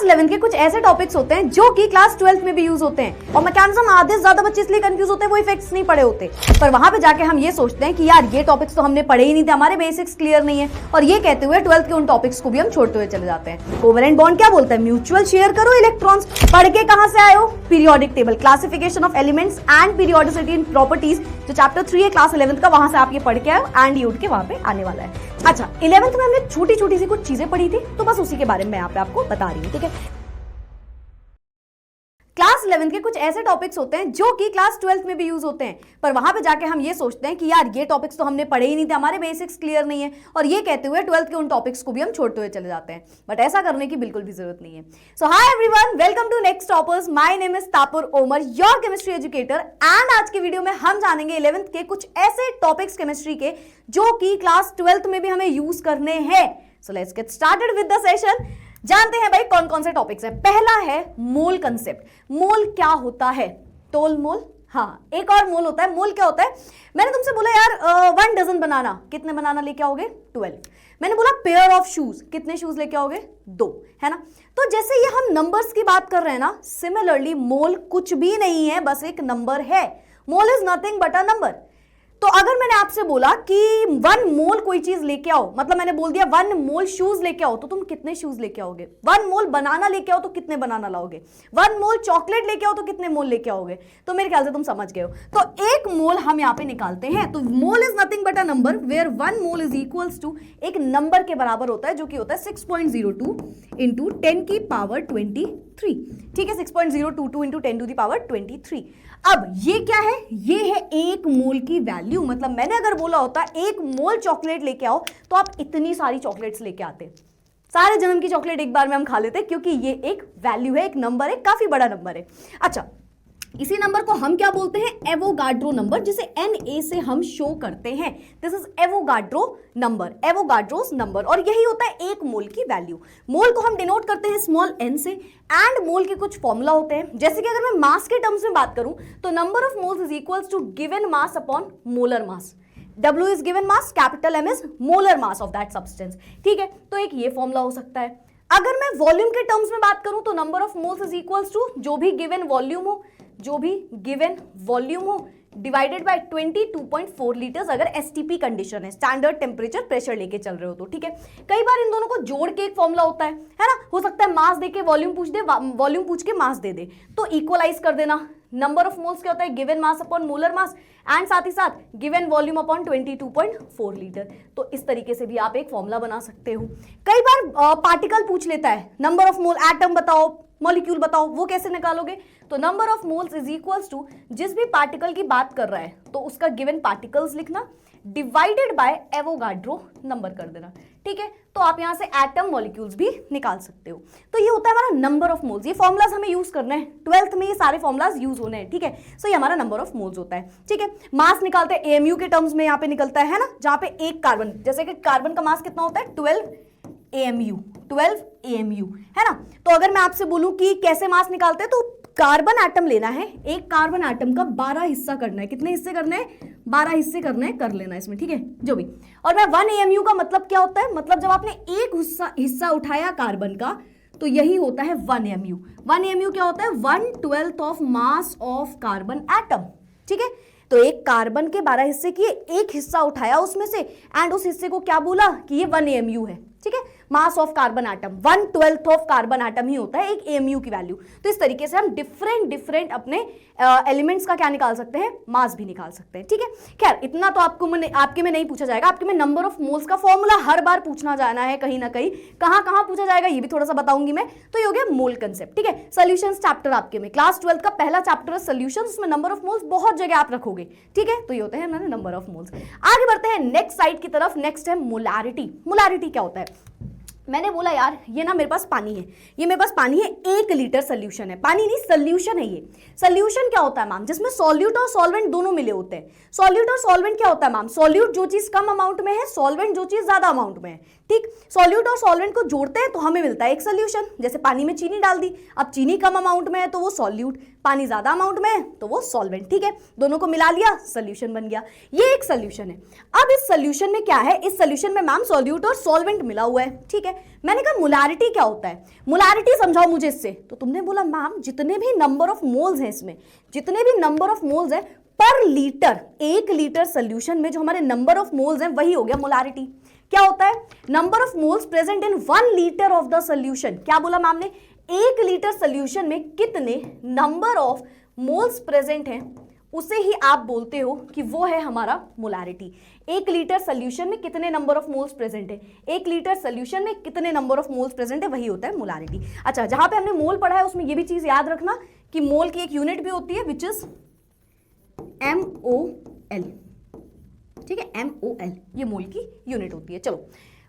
11th के कुछ ऐसे टॉपिक्स होते हैं जो कि क्लास 12th में भी यूज होते हैं और मैकेनिज्म आधे से ज्यादा बच्चे इसलिए कंफ्यूज होते हैं वो इफेक्ट्स नहीं पढ़े होते, पर वहां पे जाके हम ये सोचते हैं कि यार ये टॉपिक्स तो हमने पढ़े ही नहीं थे, हमारे बेसिक्स क्लियर नहीं है, और ये कहते हुए 12th के उन टॉपिक्स को भी हम छोड़ते हुए चले जाते हैं। कोवेलेंट बॉन्ड क्या बोलता है? म्यूचुअल शेयर करो इलेक्ट्रॉन्स। पढ़ के कहां से आए हो? Periodic table, classification of elements and periodicity in properties, जो चैप्टर 3 है क्लास 11th का, वहां से आप ये पढ़ के आए एंड ये उठ के वहां पे आने वाला है। अच्छा, 11th में हमने छोटी छोटी सी कुछ चीजें पढ़ी थी, तो बस उसी के बारे में मैं यहाँ पे आपको बता रही हूँ, ठीक है। क्लास 11th के कुछ ऐसे टॉपिक्स होते हैं जो कि क्लास 12th में भी यूज होते हैं, पर वहां पे जाके हम ये सोचते हैं कि यार ये टॉपिक्स तो हमने पढ़े ही नहीं थे, हमारे बेसिक्स क्लियर नहीं है, और ये कहते हुए 12th के उन टॉपिक्स को भी हम छोड़ते हुए चले जाते हैं, बट ऐसा करने की बिल्कुल भी जरूरत नहीं है। So hi everyone, welcome to next toppers. My name is Tapur Omar, your chemistry educator, and आज की वीडियो में हम जानेंगे 11th के कुछ ऐसे टॉपिक्स केमिस्ट्री के जो कि क्लास 12th में भी हमें यूज करने हैं। So let's get started with the session. जानते हैं भाई कौन कौन से टॉपिक्स हैं। पहला है मोल कंसेप्ट। मोल क्या होता है? तोल मोल, हाँ एक और मोल होता है। मोल क्या होता है? मैंने तुमसे बोला यार 1 डजन बनाना, कितने बनाना लेके आओगे? 12। मैंने बोला पेयर ऑफ शूज, कितने शूज लेके आओगे? 2, है ना। तो जैसे ये हम नंबर्स की बात कर रहे हैं ना, सिमिलरली मोल कुछ भी नहीं है, बस एक नंबर है। मोल is nothing but a number. तो अगर मैंने आपसे बोला कि 1 मोल कोई चीज लेके आओ, मतलब मैंने बोल दिया 1 मोल शूज लेके आओ, तो तुम कितने शूज लेके आओगे? 1 मोल बनाना लेके आओ तो कितने बनाना लाओगे? 1 मोल चॉकलेट लेके आओ तो कितने मोल लेके आओगे? तो मेरे ख्याल से तुम समझ गए हो। तो एक मोल हम यहाँ पे निकालते हैं, तो mole is nothing but a number where 1 mole is equals to एक नंबर के बराबर होता है, जो कि होता है 6.02 इंटू 10 की पावर 23। ठीक है, 6.022 इंटू 10 टू दी पावर 23। अब ये क्या है? ये है 1 मोल की वैल्यू। मतलब मैंने अगर बोला होता 1 मोल चॉकलेट लेके आओ, तो आप इतनी सारी चॉकलेट्स लेके आते, सारे जन्म की चॉकलेट एक बार में हम खा लेते, क्योंकि ये एक वैल्यू है, एक नंबर है, काफी बड़ा नंबर है। अच्छा, इसी नंबर को हम क्या बोलते हैं? एवोगाड्रो नंबर, जिसे Na से हम शो करते हैं। This is Avogadro number, Avogadro's number, और यही होता है 1 मोल की वैल्यू। मोल को हम डिनोट करते हैं स्मॉल n से, एंड मोल के कुछ फॉर्मूला होते हैं। जैसे कि अगर मैं मास के टर्म्स में बात करूं, तो number of moles is equals to given mass upon molar mass. W is given mass, capital M is molar mass of that substance. ठीक है, तो एक ये फॉर्मूला हो सकता है। अगर मैं वॉल्यूम के टर्म्स में बात करूं, तो number of moles is equals to जो भी गिवन वॉल्यूम हो, जो भी गिवन वॉल्यूम हो, डिवाइडेड बाय 22.4 लीटर्स, अगर एसटीपी कंडीशन है, स्टैंडर्ड टेम्परेचर प्रेशर लेके चल रहे हो तो। ठीक है, कई बार इन दोनों को जोड़ के एक फॉर्मूला होता है ना। हो सकता है मास देके वॉल्यूम पूछ दे, वॉल्यूम पूछ के मास दे दे, तो इक्वलाइज कर देना। नंबर ऑफ मोल्स क्या होता है? Given mass upon molar mass, and साथ ही साथ गिवन वॉल्यूम अपॉन 22.4 लीटर। तो इस तरीके से भी आप एक फॉर्मूला बना सकते हो। कई बार पार्टिकल पूछ लेता है, नंबर ऑफ मोल, एटम बताओ, मॉलिक्यूल बताओ, वो कैसे निकालोगे? तो number of moles is equals to जिस भी पार्टिकल की बात कर रहा है, तो उसका गिवन पार्टिकल्स लिखना, डिवाइडेड बाय एवोगाड्रो नंबर कर देना। ठीक है, तो आप यहां से एटम, मॉलिक्यूल्स भी निकाल सकते हो। तो ये होता है हमारा नंबर ऑफ मोल्स। ये फॉर्मुलाज हमें यूज करना है, 12th में ये सारे फॉर्मुलाज यूज होने हैं। ठीक है, सो ये हमारा नंबर ऑफ मोल्स होता है। ठीक है, मास निकालते हैं AMU के टर्म्स में, यहाँ पे निकलता है ना, जहां पे एक कार्बन, जैसे कि कार्बन का मास कितना होता है? 12 AMU, है ना। तो अगर मैं आपसे बोलूं कि कैसे मास निकालते हैं, तो कार्बन एटम लेना है, एक कार्बन एटम का 12 हिस्सा करना है। कितने हिस्से करने हैं? 12 हिस्से करने हैं, कर लेना इसमें। ठीक है, जो भी। और मैं 1 AMU का मतलब क्या होता है? मतलब जब आपने एक हिस्सा उठाया कार्बन का, तो यही होता है 1 AMU। 1 AMU क्या होता है? 1/12 of mass of carbon atom. ठीक है, तो एक कार्बन के 12 हिस्से किए, एक हिस्सा उठाया उसमें से, एंड उस हिस्से को क्या बोला कि ये 1 AMU है। ठीक है, mass of carbon atom 1/12 of carbon atom ही होता है एक AMU की वैल्यू। तो इस तरीके से हम डिफरेंट अपने एलिमेंट्स का क्या निकाल सकते हैं? मास भी निकाल सकते हैं। ठीक है, खैर इतना तो आपके में नहीं पूछा जाएगा। आपके में नंबर ऑफ मोल्स का फॉर्मूला हर बार पूछना जाना है कहीं ना कहीं, कहां पूछा जाएगा ये भी थोड़ा सा बताऊंगी मैं। तो ये हो गया मोल कंसेप्ट। ठीक है, सोल्यूशंस चैप्टर आपके में, क्लास 12th का पहला चैप्टर है सोल्यूशंस, उसमें नंबर ऑफ मोल्स बहुत जगह आप रखोगे। ठीक है, तो ये होते हैं हमारे नंबर ऑफ मोल्स। आगे बढ़ते हैं नेक्स्ट साइड की तरफ। नेक्स्ट है मोलारिटी। मोलारिटी क्या होता है? मैंने बोला यार ये ना मेरे पास पानी है, ये मेरे पास पानी है, 1 लीटर सोल्यूशन है। पानी नहीं, सोल्यूशन है ये। सोल्यूशन क्या होता है मैम? जिसमें सॉल्यूट और सॉल्वेंट दोनों मिले होते हैं। सॉल्यूट और सॉल्वेंट क्या होता है मैम? सॉल्यूट जो चीज कम अमाउंट में है, सॉल्वेंट जो चीज ज्यादा अमाउंट में है। ठीक, सॉल्यूट और सॉल्वेंट को जोड़ते हैं तो हमें मिलता है एक सोल्यूशन। जैसे पानी में चीनी डाल दी, अब चीनी कम अमाउंट में है तो वो सॉल्यूट, पानी ज्यादा अमाउंट में है तो वो सॉल्वेंट। ठीक है, दोनों को मिला लिया, सोल्यूशन बन गया। ये एक सोल्यूशन है। अब इस सोल्यूशन में क्या है? इस सोल्यूशन में मैम सॉल्यूट और सॉल्वेंट मिला हुआ है। ठीक है, है। मैंने कहा मोलारिटी क्या होता है, मोलारिटी समझाओ मुझे इससे। तो तुमने बोला मैम जितने भी नंबर ऑफ मोल्स हैं इसमें, जितने भी नंबर ऑफ मोल्स हैं पर लीटर, 1 लीटर सोल्यूशन में जो हमारे नंबर ऑफ मोल्स हैं वही हो गया मोलारिटी। क्या होता है, number of moles present in 1 litre of the solution. क्या बोला मैम ने, 1 लीटर सोल्यूशन में कितने नंबर ऑफ मोल्स प्रेजेंट हैं उसे ही आप बोलते हो कि वो है हमारा मोलारिटी। 1 लीटर सोल्यूशन में कितने नंबर ऑफ मोल्स प्रेजेंट है, 1 लीटर सोल्यूशन में कितने नंबर ऑफ मोल्स प्रेजेंट है, वही होता है मोलारिटी। अच्छा, जहां पे हमने मोल पढ़ा है उसमें ये भी चीज याद रखना कि मोल की एक यूनिट भी होती है विच इज MOL। ठीक है, MOL ये मोल की यूनिट होती है। चलो,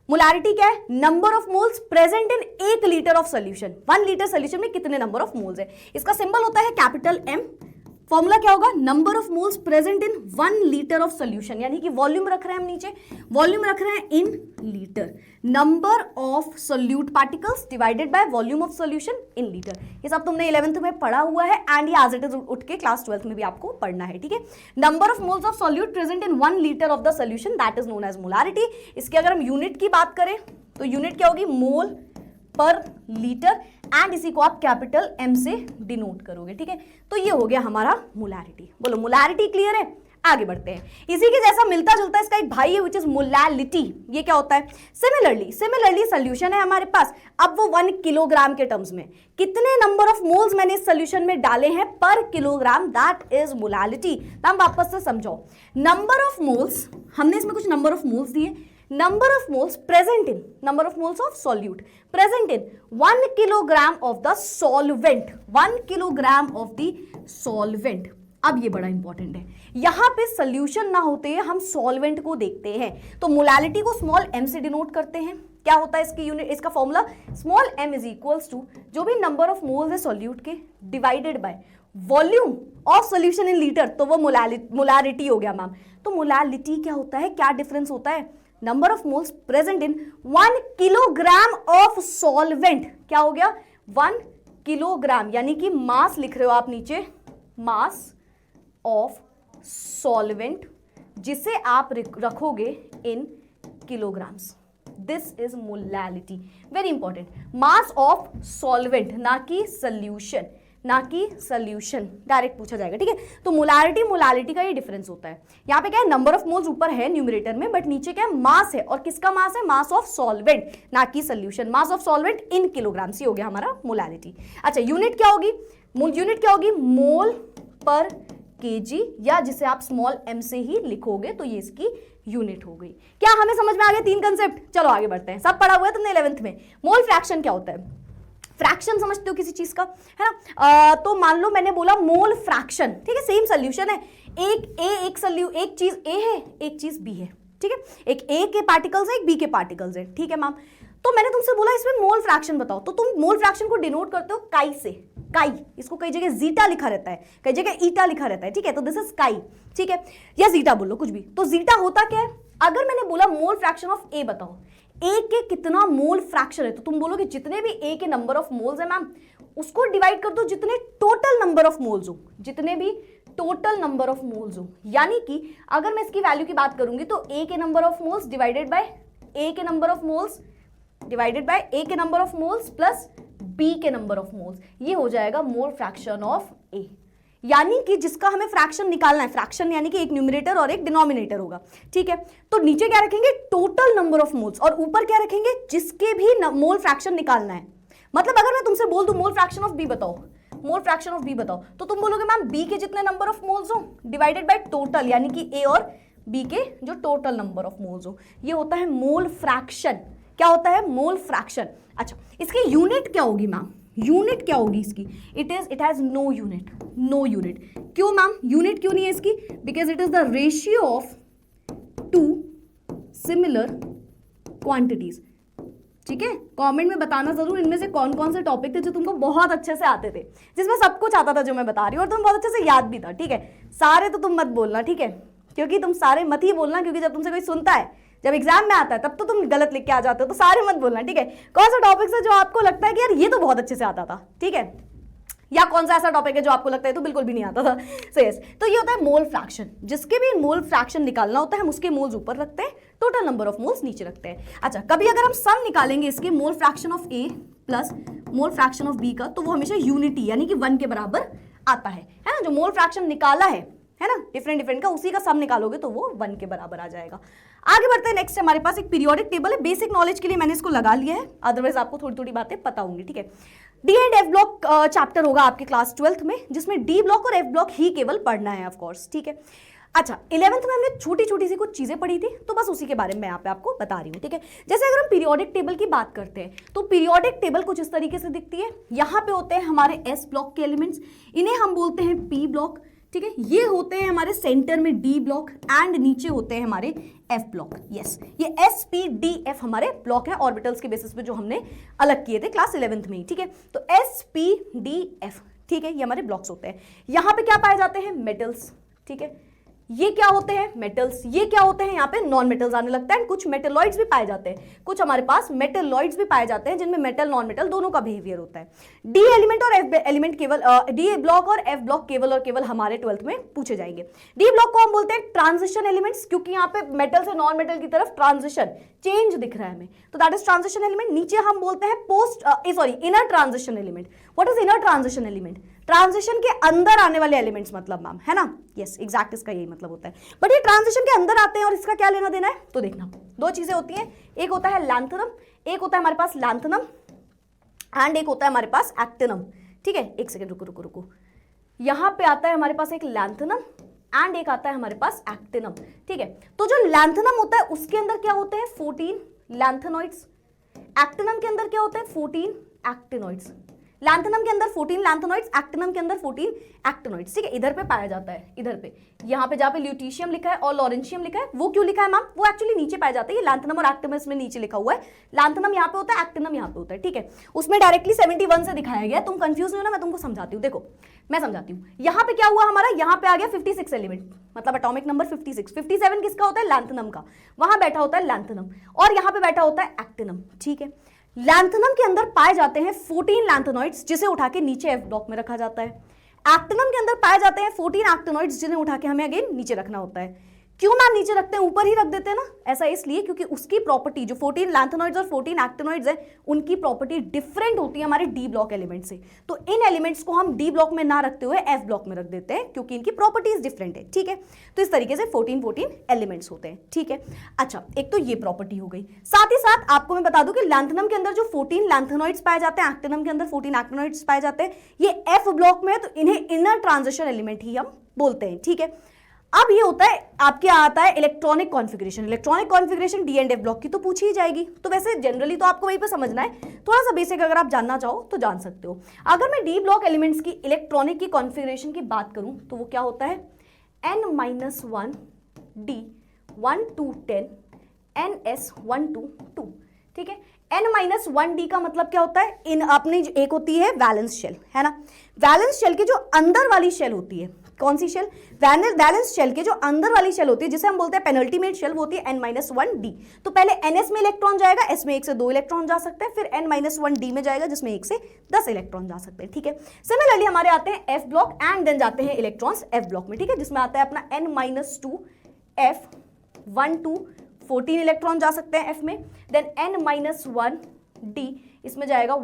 मोलारिटी क्या है, number of moles present in 1 litre of solution. 1 litre solution में कितने नंबर ऑफ मोल्स है, इसका सिंबल होता है कैपिटल M। फॉर्मूला क्या होगा, number of moles present in 1 litre of solution, यानी कि वॉल्यूम रख रहे हैं हम नीचे, वॉल्यूम रख रहे हैं in litre, number of solute particles divided by volume of solution in litre. ये सब तुमने 11th में पढ़ा हुआ है एंड ये एज इट इज उठ के क्लास 12th में भी आपको पढ़ना है। ठीक है, number of moles of solute present in 1 litre of the solution that is known as molarity. इसकी अगर हम यूनिट की बात करें तो यूनिट क्या होगी, मोल पर लीटर, एंड इसी को आप कैपिटल M से डिनोट करोगे। ठीक है, तो ये हो गया हमारा मोलारिटी। बोलो मोलारिटी क्लियर है, आगे बढ़ते हैं। इसी के जैसा मिलता जुलता इसका एक भाई है विच इज मोलालिटी। ये क्या होता है, सिमिलरली सोल्यूशन है हमारे पास, अब वो 1 किलोग्राम के टर्म्स में कितने नंबर ऑफ मोल्स मैंने इस सोल्यूशन में डाले हैं पर किलोग्राम, दैट इज मोलालिटी। तो हम वापस से समझाओ, नंबर ऑफ मोल्स, हमने इसमें कुछ नंबर ऑफ मोल्स दिए, number of moles present in, number of moles of solute present in 1 kilogram of the solvent, 1 kilogram of the solvent। अब ये बड़ा इंपॉर्टेंट है, यहां पे सोल्यूशन ना होते हैं हम सॉल्वेंट को देखते हैं, तो मोलालिटी को स्मॉल m से डिनोट करते हैं। क्या होता है इसकी यूनिट, इसका formula small m is equals to जो भी नंबर ऑफ मोल्स है सॉल्यूट के divided by volume of solution in litre, तो वो मोलारिटी हो गया मैम। तो मोलालिटी क्या होता है, क्या डिफरेंस होता है, number of moles present in 1 kilogram of solvent. क्या हो गया, 1 किलोग्राम, यानी कि मास लिख रहे हो आप नीचे, मास ऑफ सॉल्वेंट जिसे आप रखोगे in kilograms, this is molality. Very important, mass of solvent, ना कि सोल्यूशन, ना कि सोल्यूशन, डायरेक्ट पूछा जाएगा। ठीक है, तो मोलालिटी का ये डिफरेंस होता है। यहाँ पे क्या है, नंबर ऑफ मोल्स ऊपर है न्यूमरेटर में, बट नीचे क्या है, मास है, और किसका मास है, मास ऑफ सॉल्वेंट, ना कि solution, mass of solvent in kilograms. ही हो गया हमारा मोलालिटी। अच्छा, यूनिट क्या होगी, यूनिट क्या होगी, मोल पर केजी, या जिसे आप स्मॉल m से ही लिखोगे तो ये इसकी यूनिट हो गई। क्या हमें समझ में आ गया 3 कंसेप्ट? चलो आगे बढ़ते हैं, सब पढ़ा हुआ है तुमने 11th में। मोल फ्रैक्शन क्या होता है, फ्रैक्शन समझते हो किसी चीज का, है ना। तो मान लो मैंने बोला मोल फ्रैक्शन, ठीक है, सेम सोल्यूशन है, एक चीज ए है, एक चीज बी है, ठीक है, एक ए के पार्टिकल्स है, एक बी के पार्टिकल्स है, ठीक है मैम। तो मैंने तुमसे बोला इसमें मोल फ्रैक्शन बताओ, तो तुम मोल फ्रैक्शन को डिनोट करते हो काई से, काई, इसको कई जगह जीटा लिखा रहता है, कई जगह ईटा लिखा रहता है, ठीक है, तो दिस इज काई, ठीक है, या जीटा बोलो कुछ भी। तो जीटा होता क्या है, अगर मैंने बोला मोल फ्रैक्शन ऑफ ए बताओ, ए के कितना मोल फ्रैक्शन है, तो तुम बोलोगे जितने भी ए के नंबर ऑफ मोल्स है मैम, उसको डिवाइड कर दो जितने टोटल नंबर ऑफ मोल्स हो, जितने भी टोटल नंबर ऑफ मोल्स हो। यानी कि अगर मैं इसकी वैल्यू की बात करूंगी तो ए के number of moles divided by A के number of moles divided by A के number of moles plus B के नंबर ऑफ मोल्स, ये हो जाएगा मोल फ्रैक्शन ऑफ ए। यानी कि जिसका हमें फ्रैक्शन निकालना है, फ्रैक्शन यानी कि एक न्यूमरेटर और एक डिनोमिनेटर होगा, ठीक है। तो नीचे क्या रखेंगे, टोटल नंबर ऑफ मोल्स, और ऊपर क्या रखेंगे, जिसके भी मोल फ्रैक्शन निकालना है। मतलब अगर मैं तुमसे बोल दूं मोल फ्रैक्शन ऑफ बी बताओ, मोल फ्रैक्शन ऑफ बी बताओ, तो तुम बोलोगे मैम बी के जितने नंबर ऑफ मोल्स हो डिवाइडेड बाय टोटल, यानी कि ए और बी के जो टोटल नंबर ऑफ मोल्स हो, ये होता है मोल फ्रैक्शन। क्या होता है, मोल फ्रैक्शन। अच्छा, इसकी यूनिट क्या होगी मैम, यूनिट क्या होगी इसकी, it has no unit, no unit. क्यों मैम, यूनिट क्यों नहीं है इसकी, because it is the ratio of 2 similar quantities. ठीक है, कमेंट में बताना जरूर इनमें से कौन कौन से टॉपिक थे जो तुमको बहुत अच्छे से आते थे, जिसमें सब कुछ आता था जो मैं बता रही हूँ, और तुम बहुत अच्छे से याद भी था। ठीक है, सारे तो तुम मत बोलना, ठीक है, क्योंकि तुम सारे मत ही बोलना, क्योंकि जब तुमसे कोई सुनता है, जब एग्जाम में आता है तब तो तुम गलत लिख के आ जाते हो, तो सारे मत बोलना, ठीक है। कौन सा टॉपिक है जो आपको लगता है कि यार ये तो बहुत अच्छे से आता था, ठीक है, या कौन सा ऐसा टॉपिक है जो आपको लगता है तो बिल्कुल भी नहीं आता था। सो यस, तो ये होता है मोल फ्रैक्शन। जिसके भी मोल फ्रैक्शन निकालना होता है हम उसके मोल्स ऊपर रखते हैं, टोटल नंबर ऑफ मोल्स नीचे रखते हैं। अच्छा, कभी अगर हम सम निकालेंगे इसके mole fraction of A plus mole fraction of B का, तो वो हमेशा यूनिटी यानी कि 1 के बराबर आता है ना। जो मोल फ्रैक्शन निकाला है ना डिफरेंट का, उसी का सम निकालोगे तो वो 1 के बराबर आ जाएगा। आगे बढ़ते हैं, नेक्स्ट हमारे पास एक पीरियोडिक टेबल है। बेसिक नॉलेज के लिए मैंने इसको लगा लिया है, अदरवाइज आपको थोड़ी थोड़ी बातें पता होंगी, ठीक है। D and F block chapter होगा आपके क्लास 12th में, जिसमें डी ब्लॉक और एफ ब्लॉक ही केवल पढ़ना है ऑफ कोर्स, ठीक है। अच्छा, 11th में हमने छोटी छोटी सी कुछ चीजें पढ़ी थी, तो बस उसी के बारे में मैं यहाँ पे आपको बता रही हूँ, ठीक है। जैसे अगर हम पीरियोडिक टेबल की बात करते हैं, तो पीरियोडिक टेबल कुछ इस तरीके से दिखती है। यहाँ पे होते हैं हमारे एस ब्लॉक के एलिमेंट्स, इन्हें हम बोलते हैं पी ब्लॉक, ठीक है। ये होते हैं हमारे सेंटर में डी ब्लॉक एंड नीचे होते हैं हमारे एफ ब्लॉक। यस, ये एस पी डी एफ हमारे ब्लॉक है ऑर्बिटल्स के बेसिस पे जो हमने अलग किए थे क्लास 11th में ही, ठीक है। तो एस पी डी एफ, ठीक है, ये हमारे ब्लॉक्स होते हैं। यहाँ पे क्या पाए जाते हैं? मेटल्स, ठीक है। ये क्या होते हैं? मेटल्स। ये क्या होते हैं? यहाँ पे नॉन मेटल्स आने लगता है। कुछ मेटलॉइड्स भी पाए जाते हैं, कुछ हमारे पास मेटलॉइड्स भी पाए जाते हैं जिनमें मेटल नॉन मेटल दोनों का बिहेवियर होता है। डी एलिमेंट और एफ एलिमेंट केवल डी ब्लॉक और एफ ब्लॉक केवल और केवल हमारे 12th में पूछे जाएंगे। डी ब्लॉक को हम बोलते हैं ट्रांजिशन एलिमेंट्स, क्योंकि यहाँ पे मेटल से नॉन मेटल की तरफ ट्रांजिशन चेंज दिख रहा है हमें, तो दैट इज ट्रांजिशन एलिमेंट। नीचे हम बोलते हैं inner transition element. What is inner transition element? Transition के अंदर आने वाले एलिमेंट्स मतलब मैम, है ना। यस, एग्जैक्ट इसका यही मतलब होता है। बट ये ट्रांजिशन के अंदर आते हैं और इसका क्या लेना देना है, तो देखना दो चीजें होती हैं, एक होता है लैंथनम, एक होता है हमारे पास लैंथनम एंड एक होता है हमारे पास एक्टिनम, ठीक है। एक सेकेंड रुको रुको रुको, यहां पे आता है हमारे पास एक लैंथनम एंड एक आता है हमारे पास एक्टिनम, ठीक है। तो जो लैंथनम होता है उसके अंदर क्या होते हैं? 14 लैंथेनॉइड्स। एक्टिनम के अंदर क्या होते हैं? 14 एक्टिनॉइड्स। लैंथेनम के अंदर 14 लैंथेनॉइड्स, एक्टिनम के अंदर 14 एक्टिनॉइड्स, ठीक है। इधर पे पाया जाता है, इधर पे, यहाँ पे जहाँ पे ल्यूटीशियम लिखा है और लॉरेंशियम लिखा है, वो क्यों लिखा है मैम? वो एक्चुअली नीचे पाया जाता है। ये लैंथेनम और एक्टिनम इसमें नीचे लिखा हुआ है। लैंथेनम यहाँ पे होता है, एक्टिनम यहाँ पे होता है, ठीक है। उसमें डायरेक्टली 71 से दिखाया गया। तुम कंफ्यूज नहीं हो ना, मैं तुमको समझाती हूँ। देखो मैं समझाती हूँ। यहाँ पे क्या हुआ हमारा? यहाँ पे आ गया 56 एलिमेंट, मतलब एटॉमिक नंबर 56। 57 किसका होता है? लैंथेनम का। वहां बैठा होता है लैंथेनम और यहाँ पे बैठा होता है एक्टिनम, ठीक है। लैंथेनम के अंदर पाए जाते हैं 14 लैंथेनॉइड्स, जिसे उठा के नीचे एफ ब्लॉक में रखा जाता है। एक्टिनम के अंदर पाए जाते हैं 14 एक्टिनॉइड्स, जिन्हें उठा के हमें अगेन नीचे रखना होता है। क्यों मैम नीचे रखते हैं? ऊपर ही रख देते हैं ना। ऐसा इसलिए क्योंकि उसकी प्रॉपर्टी, जो 14 लैंथेनॉइड्स और 14 एक्टिनॉइड्स है, उनकी प्रॉपर्टी डिफरेंट होती है हमारे डी ब्लॉक एलिमेंट से। तो इन एलिमेंट्स को हम डी ब्लॉक में ना रखते हुए एफ ब्लॉक में रख देते हैं, क्योंकि इनकी प्रॉपर्टीज डिफरेंट है, ठीक है। तो इस तरीके से 14 एलिमेंट्स होते हैं, ठीक है। अच्छा, एक तो ये प्रॉपर्टी हो गई। साथ ही साथ आपको मैं बता दूं कि लैंथेनम के अंदर जो 14 लैंथेनॉइड्स पाए जाते हैं, एक्टिनम के अंदर 14 एक्टिनॉइड्स पाए जाते हैं, ये एफ ब्लॉक में है, तो इन्हें इनर ट्रांजिशन एलिमेंट ही हम बोलते हैं, ठीक है। अब ये होता है आपके आता है electronic configuration. Electronic configuration D and F block की तो पूछी ही जाएगी, तो वैसे जनरली तो आपको वहीं पे समझना है। थोड़ा सा बेसिक अगर आप जानना चाहो तो जान सकते हो। अगर मैं डी ब्लॉक एलिमेंट्स की इलेक्ट्रॉनिक की कॉन्फ़िगरेशन की बात करूं तो वो क्या होता है? n-1 d 1 to 10 ns 1 to 2, ठीक है। n-1 d का मतलब क्या होता है? इन अपनी एक होती है वैलेंस शेल, है ना। वैलेंस शेल की जो अंदर वाली शेल होती है, कौन सी शेल? वैलेंस शेल के जो अंदर वाली शेल होती है, जिसे हम बोलते हैं पेनल्टीमेट शेल, वो होती है n-1 d। तो पहले ns में इलेक्ट्रॉन जाएगा, s में 1 से 2 इलेक्ट्रॉन जा सकते हैं, फिर n-1 d में जाएगा, जिसमें 1 से 10 इलेक्ट्रॉन जा सकते हैं, ठीक है। सिमिलरली हमारे आते हैं f ब्लॉक एंड देन जाते हैं इलेक्ट्रॉन्स f ब्लॉक में, ठीक है, जिसमें आता है अपना n-2 f 1 to 14 इलेक्ट्रॉन जा सकते हैं f में। देन n-1 d, इसमें जाएगा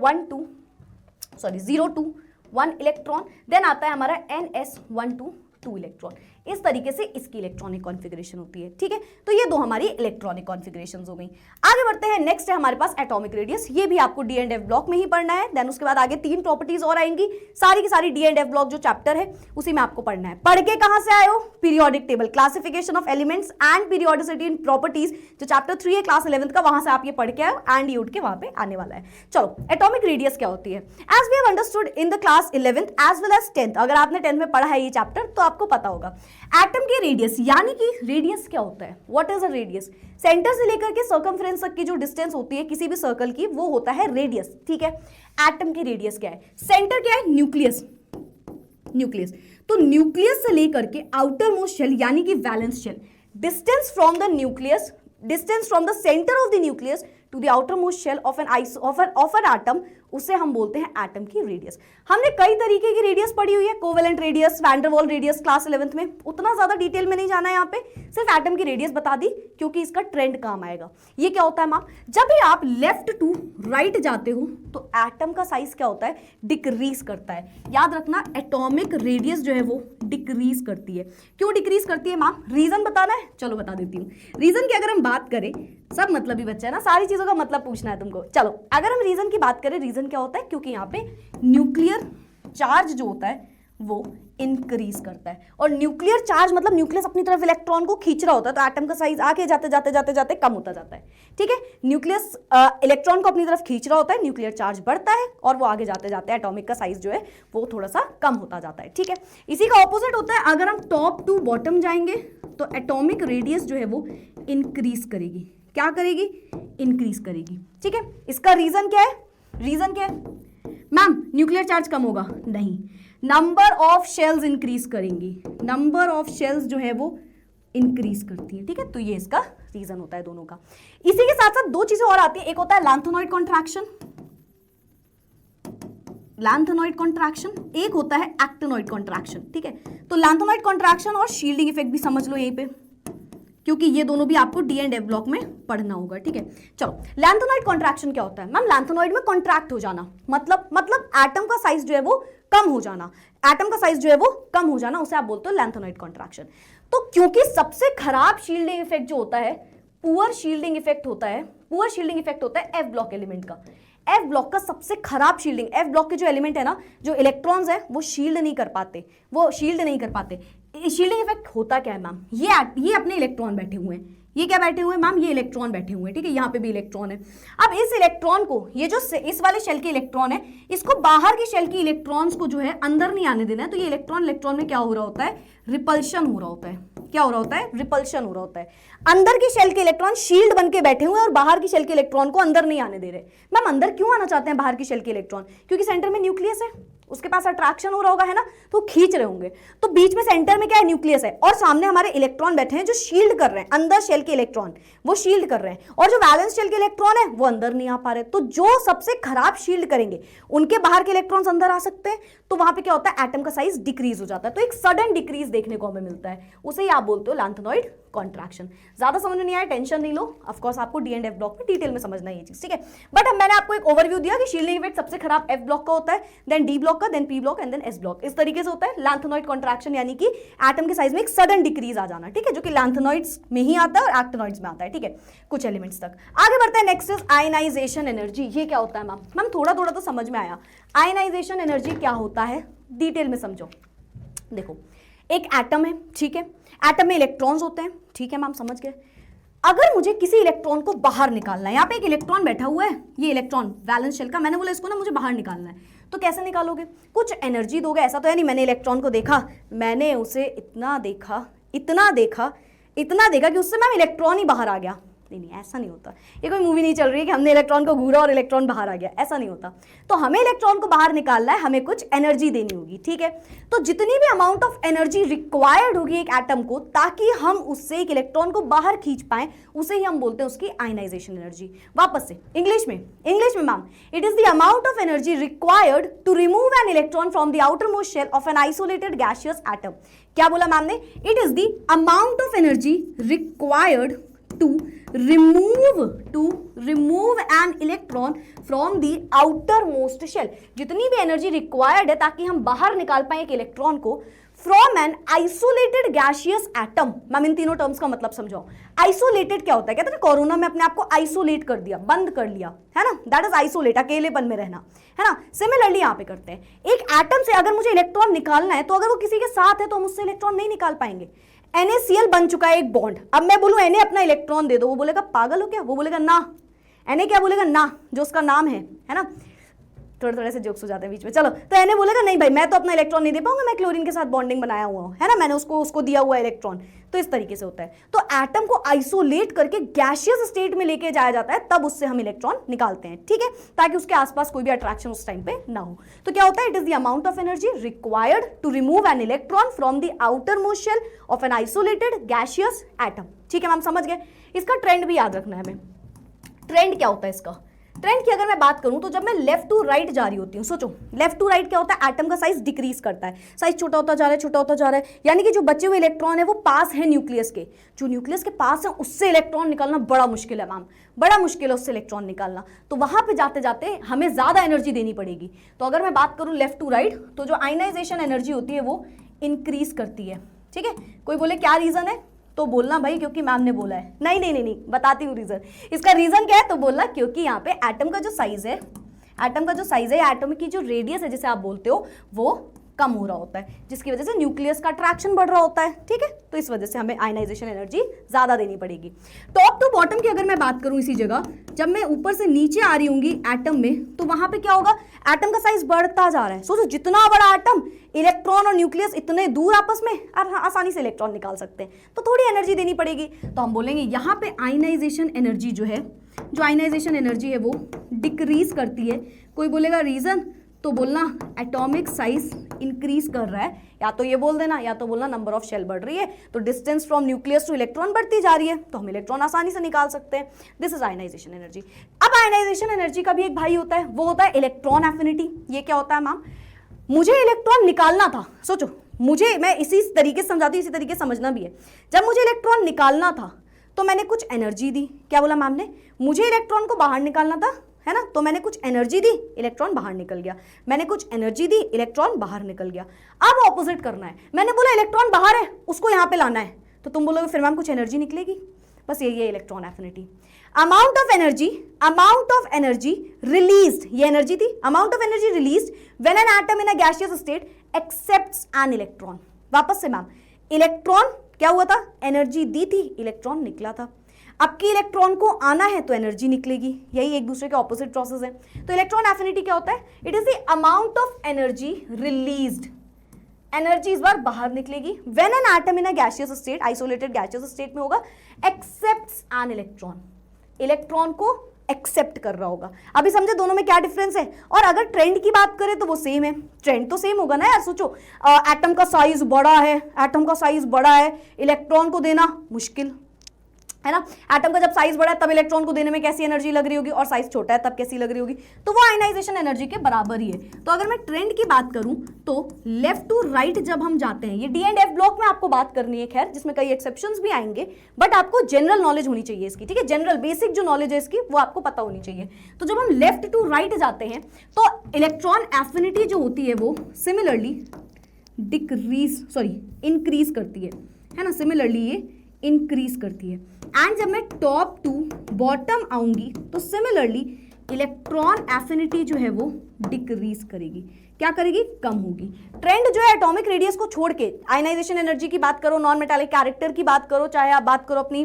0 to 1 इलेक्ट्रॉन। देन आता है हमारा ns 1 to 2 इलेक्ट्रॉन। इस तरीके से इसकी इलेक्ट्रॉनिक कॉन्फ़िगरेशन होती है, ठीक है। तो ये दो हमारी इलेक्ट्रॉनिक कॉन्फ़िगरेशंस हो गई। आगे बढ़ते हैं, नेक्स्ट है हमारे पास एटॉमिक रेडियस। ये भी आपको डी एंड एफ ब्लॉक में ही पढ़ना है। देन उसके बाद आगे 3 प्रॉपर्टीज और आएंगी, सारी की सारी डी एंड एफ ब्लॉक जो चैप्टर है उसी में आपको पढ़ना है। पढ़ के कहां से आए हो? Periodic table, classification of elements and periodicity in properties, जो चैप्टर 3 है क्लास 11th का, वहां से आप ये पढ़ के आए एंड ये उठ के वहां पे आने वाला है। चलो, एटॉमिक रेडियस क्या होती है? As we have understood in the class 11th as well as 10th, अगर आपने 10th में पढ़ा है ये चैप्टर तो आपको पता होगा। एटम की रेडियस, यानी कि रेडियस क्या होता है? What is a radius? Centre से लेकर के सर्कमफ्रेंस तक की जो डिस्टेंस होती है किसी भी सर्कल की, वो होता है रेडियस, ठीक है। एटम की रेडियस क्या है? सेंटर क्या है? न्यूक्लियस। तो न्यूक्लियस से लेकर के आउटर मोस्ट शेल यानी कि valence shell, distance from the nucleus, distance from the centre of the nucleus to the outermost shell of an atom उसे हम बोलते हैं एटम की रेडियस। हमने कई तरीके की रेडियस पढ़ी हुई है, कोवेलेंट रेडियस, वैन डर वाल रेडियस क्लास 11th में, उतना ज्यादा डिटेल में नहीं जाना है यहाँ पे, सिर्फ एटम की रेडियस बता दी क्योंकि इसका ट्रेंड काम आएगा। ये क्या होता है मैम, जब भी आप लेफ्ट टू राइट जाते हो तो एटम का साइज क्या होता है, डिक्रीज करता है। याद रखना एटॉमिक रेडियस जो है वो डिक्रीज करती है। क्यों डिक्रीज करती है मैम, रीजन बताना है, चलो बता देती हूँ। रीजन की अगर हम बात करें, सब मतलब ही बच्चा है ना, सारी चीजों का मतलब पूछना है तुमको। चलो अगर हम रीजन की बात करें, रीजन क्या होता है, क्योंकि यहाँ पे न्यूक्लियर चार्ज जो होता है वो इंक्रीज करता है, और न्यूक्लियर चार्ज मतलब न्यूक्लियस अपनी तरफ इलेक्ट्रॉन को खींच रहा होता है, तो एटम का साइज आगे जाते जाते जाते जाते कम होता जाता है। ठीक है, न्यूक्लियस इलेक्ट्रॉन को अपनी तरफ खींच रहा होता है, न्यूक्लियर चार्ज बढ़ता है और वो आगे जाते जाते एटॉमिक का साइज जो है वो थोड़ा सा कम होता जाता है। ठीक है, इसी का ऑपोजिट होता है, अगर हम टॉप टू बॉटम जाएंगे तो एटॉमिक रेडियस जो है वो इंक्रीज करेगी। क्या करेगी, इंक्रीज करेगी। ठीक है, इसका रीजन क्या है, रीजन क्या है मैम, न्यूक्लियर चार्ज कम होगा नहीं, नंबर ऑफ शेल्स इंक्रीज करेंगी, नंबर ऑफ शेल्स जो है वो इंक्रीज करती है। ठीक है, तो ये इसका रीजन होता है दोनों का। इसी के साथ साथ दो चीजें और आती है, एक होता है लैंथेनॉइड कॉन्ट्रैक्शन, लैंथेनॉइड कॉन्ट्रैक्शन, एक होता है एक्टिनॉइड कॉन्ट्रैक्शन। ठीक है, तो लैंथेनॉइड कॉन्ट्रैक्शन और शील्डिंग इफेक्ट भी समझ लो यहीं पे, क्योंकि ये दोनों भी आपको डी एंड एफ ब्लॉक में पढ़ना होगा। ठीक है, चलो लैंथेनॉइड कॉन्ट्रैक्शन क्या होता है मैम, लैंथेनॉइड में कॉन्ट्रैक्ट हो जाना, मतलब एटम का साइज जो है वो कम हो जाना, एटम का साइज जो है वो कम हो जाना, उसे आप बोलते हो लैंथेनॉइड कॉन्ट्रैक्शन। तो क्योंकि सबसे खराब शील्डिंग इफेक्ट जो होता है, पुअर शील्डिंग इफेक्ट होता है, पुअर शील्डिंग इफेक्ट होता है एफ ब्लॉक एलिमेंट का। एफ ब्लॉक का सबसे खराब शील्डिंग, एफ ब्लॉक के जो एलिमेंट है ना, जो इलेक्ट्रॉन्स है वो शील्ड नहीं कर पाते, वो शील्ड नहीं कर पाते। शील्डिंग इफेक्ट होता क्या है मैम, ये अपने इलेक्ट्रॉन बैठे हुए हैं, ये क्या बैठे हुए हैं मैम, ये इलेक्ट्रॉन बैठे हुए हैं। ठीक है, यहाँ पे भी इलेक्ट्रॉन है। अब इस इलेक्ट्रॉन को, ये जो इस वाले शेल के इलेक्ट्रॉन है, इसको बाहर के शेल के इलेक्ट्रॉन्स को जो है अंदर नहीं आने देना है, तो ये इलेक्ट्रॉन में क्या हो रहा होता है, रिपल्शन हो रहा होता है। क्या हो रहा होता है, रिपल्शन हो रहा होता है। अंदर की शेल के इलेक्ट्रॉन शील्ड बन के बैठे हुए हैं और बाहर की शेल के इलेक्ट्रॉन को अंदर नहीं आने दे रहे। मैम अंदर क्यों आना चाहते हैं बाहर की शेल के इलेक्ट्रॉन, क्योंकि सेंटर में न्यूक्लियस है, उसके पास अट्रैक्शन हो रहा होगा, है ना, तो खींच रहे होंगे। तो बीच में सेंटर में क्या है, न्यूक्लियस है, और सामने हमारे इलेक्ट्रॉन बैठे हैं जो शील्ड कर रहे हैं, अंदर शेल के इलेक्ट्रॉन वो शील्ड कर रहे हैं, और जो वैलेंस शेल के इलेक्ट्रॉन है वो अंदर नहीं आ पा रहे। तो जो सबसे खराब शील्ड करेंगे उनके बाहर के इलेक्ट्रॉन्स अंदर आ सकते हैं, तो वहां पे क्या होता है, एटम का साइज डिक्रीज हो जाता है। तो एक सडन डिक्रीज देखने को हमें मिलता है, उसे ही आप बोलते हो लैंथेनॉइड कॉन्ट्रैक्शन। ज्यादा समझ में नहीं आया, टेंशन नहीं लो, ऑफ कोर्स आपको डी एंड एफ ब्लॉक में डिटेल में समझना है ये चीज। ठीक है, बट मैंने आपको एक ओवरव्यू दिया कि शील्डिंग इफेक्ट सबसे खराब एफ ब्लॉक का होता है, देन डी ब्लॉक का, then P block and then S block. इस तरीके से होता है लैंथेनॉइड कॉन्ट्रैक्शन, यानी कि एटम के साइज में एक सडन डिक्रीज आ जाना। ठीक है, जो कि लैंथेनॉइड्स में ही आता है और एक्टिनॉइड्स में आता है। ठीक है, कुछ एलिमेंट्स तक आगे बढ़ते हैं। Next is ionization energy. ये क्या होता है मैम, थोड़ा थोड़ा तो समझ में आया। आयनाइजेशन एनर्जी क्या होता है, डिटेल में समझो। देखो एक एटम है, ठीक है, एटम में इलेक्ट्रॉन्स होते हैं, ठीक है मैम, समझ गए। अगर मुझे किसी इलेक्ट्रॉन को बाहर निकालना है, यहाँ पे एक इलेक्ट्रॉन बैठा हुआ है, ये इलेक्ट्रॉन वैलेंस शेल का, मैंने बोला इसको ना मुझे बाहर निकालना है, तो कैसे निकालोगे, कुछ एनर्जी दोगे। ऐसा तो है नहीं मैंने इलेक्ट्रॉन को देखा, मैंने उसे इतना देखा, इतना देखा, इतना देखा कि उससे मैम इलेक्ट्रॉन ही बाहर आ गया। नहीं, ऐसा नहीं होता। ये कोई मूवी नहीं चल रही है कि हमने इलेक्ट्रॉन को घूरा और इलेक्ट्रॉन बाहर आ गया, ऐसा नहीं होता। तो हमें इलेक्ट्रॉन को बाहर निकालना है, हमें कुछ एनर्जी देनी होगी। ठीक है, तो जितनी भी अमाउंट ऑफ एनर्जी रिक्वायर्ड होगी एक एटम को ताकि हम उससे एक इलेक्ट्रॉन को बाहर खींच पाए, उसे ही हम बोलते हैं उसकी आयनाइजेशन एनर्जी। वापस से इंग्लिश में ma'am, it is the amount of energy required to remove an electron from the outermost shell of an isolated gaseous atom. क्या बोला मैम ने, it is the amount of energy required to remove an electron from the outermost shell। जितनी भी energy required है ताकि हम बाहर निकाल पाए एक इलेक्ट्रॉन को from an isolated gaseous atom. Ma'am इन तीनों टर्म्स का मतलब समझाओ। आइसोलेटेड क्या होता है, कहते हैं कोरोना में अपने आप को आइसोलेट कर दिया, बंद कर लिया, है ना, दैट इज आइसोलेट, अकेलेपन में रहना, है ना। सिमिलरली यहाँ पे करते हैं, एक एटम से अगर मुझे इलेक्ट्रॉन निकालना है तो अगर वो किसी के साथ है तो हम उससे इलेक्ट्रॉन नहीं निकाल पाएंगे। NaCl बन चुका है एक बॉन्ड, अब मैं बोलूं Na अपना इलेक्ट्रॉन दे दो, वो बोलेगा पागल हो क्या, वो बोलेगा ना। Na क्या बोलेगा, ना, जो उसका नाम है ना। थोड़े थोड़े से जोक्स हो जाते हैं बीच में। चलो, तो Na बोलेगा नहीं भाई मैं तो अपना इलेक्ट्रॉन नहीं दे पाऊंगा, मैं क्लोरीन के साथ बॉन्डिंग बनाया हुआ हूं, है ना, मैंने उसको दिया हुआ इलेक्ट्रॉन। तो इस तरीके से होता है। तो एटम को आइसोलेट करके गैसियस स्टेट में लेके जाया जाता है, तब उससे हम इलेक्ट्रॉन निकालते हैं। ठीक है, ताकि उसके आसपास कोई भी अट्रैक्शन उस टाइम पे ना हो। तो क्या होता है, it is the amount of energy required to remove an electron from the outermost shell of an isolated gaseous atom. ठीक है मैम, समझ गए। इसका ट्रेंड भी याद रखना है हमें। ट्रेंड क्या होता है इसका, ट्रेंड की अगर मैं बात करूं तो जब मैं लेफ्ट टू राइट जा रही होती हूं, सोचो लेफ्ट टू राइट क्या होता है, एटम का साइज डिक्रीज करता है, साइज छोटा होता जा रहा है, छोटा होता जा रहा है, यानी कि जो बचे हुए इलेक्ट्रॉन है वो पास है न्यूक्लियस के, जो न्यूक्लियस के पास है उससे इलेक्ट्रॉन निकालना बड़ा मुश्किल है मैम, बड़ा मुश्किल है उससे इलेक्ट्रॉन निकालना, तो वहां पे जाते जाते हमें ज्यादा एनर्जी देनी पड़ेगी। तो अगर मैं बात करूं लेफ्ट टू राइट तो जो आयनाइजेशन एनर्जी होती है वो इंक्रीज करती है। ठीक है, कोई बोले क्या रीजन है तो बोलना भाई क्योंकि मैम ने बोला है, नहीं नहीं नहीं नहीं बताती हूँ रीजन। इसका रीजन क्या है तो बोलना क्योंकि यहाँ पे एटम का जो साइज है, एटम का जो साइज है, एटम की जो रेडियस है जिसे आप बोलते हो वो कम हो रहा होता है, जिसकी वजह से न्यूक्लियस का अट्रैक्शन बढ़ रहा होता है। ठीक है, तो इस वजह से हमें आयनाइजेशन एनर्जी ज्यादा देनी पड़ेगी। टॉप टू बॉटम की अगर मैं बात करूं इसी जगह, जब मैं ऊपर से नीचे आ रही होंगी एटम में तो वहां पे क्या होगा, एटम का साइज बढ़ता जा रहा है। सोचो जितना बड़ा एटम, इलेक्ट्रॉन और न्यूक्लियस इतने दूर आपस में आसानी से इलेक्ट्रॉन निकाल सकते हैं, तो थोड़ी एनर्जी देनी पड़ेगी। तो हम बोलेंगे यहाँ पे आयनाइजेशन एनर्जी जो है, जो आयनाइजेशन एनर्जी है वो डिक्रीज करती है। कोई बोलेगा रीजन तो बोलना एटॉमिक साइज इंक्रीज कर रहा है, या तो ये बोल देना या तो बोलना नंबर ऑफ शेल बढ़ रही है, तो distance from nucleus two electron बढ़ती जा रही है, तो हम इलेक्ट्रॉन आसानी से निकाल सकते हैं। This is ionization energy. अब आयनाइजेशन एनर्जी का भी एक भाई होता है, वो होता है इलेक्ट्रॉन एफिनिटी। ये क्या होता है मैम, मुझे इलेक्ट्रॉन निकालना था, सोचो मुझे, मैं इसी तरीके से समझाती हूँ, इसी तरीके से समझना भी है। जब मुझे इलेक्ट्रॉन निकालना था तो मैंने कुछ एनर्जी दी, क्या बोला मैम ने, मुझे इलेक्ट्रॉन को बाहर निकालना था, है ना, तो मैंने कुछ एनर्जी दी, इलेक्ट्रॉन बाहर निकल गया, मैंने कुछ एनर्जी दी, इलेक्ट्रॉन बाहर निकल गया। अब ऑपोजिट करना है, मैंने बोला इलेक्ट्रॉन बाहर है उसको यहाँ पे लाना है, तो तुम बोलोगे फिर मैम कुछ एनर्जी निकलेगी, बस यही है electron affinity. Amount of energy released, ये एनर्जी थी, amount of energy released when an atom in a gaseous state accepts an electron. वापस से मैम, इलेक्ट्रॉन क्या हुआ था, एनर्जी दी थी, इलेक्ट्रॉन निकला था। अब की इलेक्ट्रॉन को आना है तो एनर्जी निकलेगी, यही एक दूसरे के ऑपोजिट प्रोसेस है। तो इलेक्ट्रॉन एफिनिटी क्या होता है, it is the amount of energy released, energy इस बार बाहर निकलेगी when an atom in a gaseous state, isolated gaseous state में होगा, एक्सेप्ट्स एन इलेक्ट्रॉन, इलेक्ट्रॉन को एक्सेप्ट कर रहा होगा। अभी समझे दोनों में क्या डिफरेंस है। और अगर ट्रेंड की बात करें तो वो सेम है, ट्रेंड तो सेम होगा ना यार। सोचो एटम का साइज बड़ा है, एटम का साइज बड़ा है, इलेक्ट्रॉन को देना मुश्किल है ना, एटम का जब साइज बड़ा है तब इलेक्ट्रॉन को देने में कैसी एनर्जी लग रही होगी, और साइज छोटा है तब कैसी लग रही होगी, तो वो आयनाइजेशन एनर्जी के बराबर ही है। तो अगर मैं ट्रेंड की बात करूं तो लेफ्ट टू राइट जब हम जाते हैं, ये डी एंड एफ ब्लॉक में आपको बात करनी है, खैर जिसमें कई एक्सेप्शंस भी आएंगे, बट आपको जनरल नॉलेज होनी चाहिए इसकी, ठीक है, जनरल बेसिक जो नॉलेज है इसकी वो आपको पता होनी चाहिए। तो जब हम लेफ्ट टू राइट जाते हैं तो इलेक्ट्रॉन एफिनिटी जो होती है वो सिमिलरली इंक्रीज करती है ना, सिमिलरली ये इंक्रीज करती है। एंड जब मैं टॉप टू बॉटम आऊंगी तो सिमिलरली इलेक्ट्रॉन एफिनिटी जो है वो डिक्रीज करेगी, क्या करेगी, कम होगी। ट्रेंड जो है एटॉमिक रेडियस को छोड़ के, आयनाइजेशन एनर्जी की बात करो, नॉन मेटालिक कैरेक्टर की बात करो, चाहे आप बात करो अपनी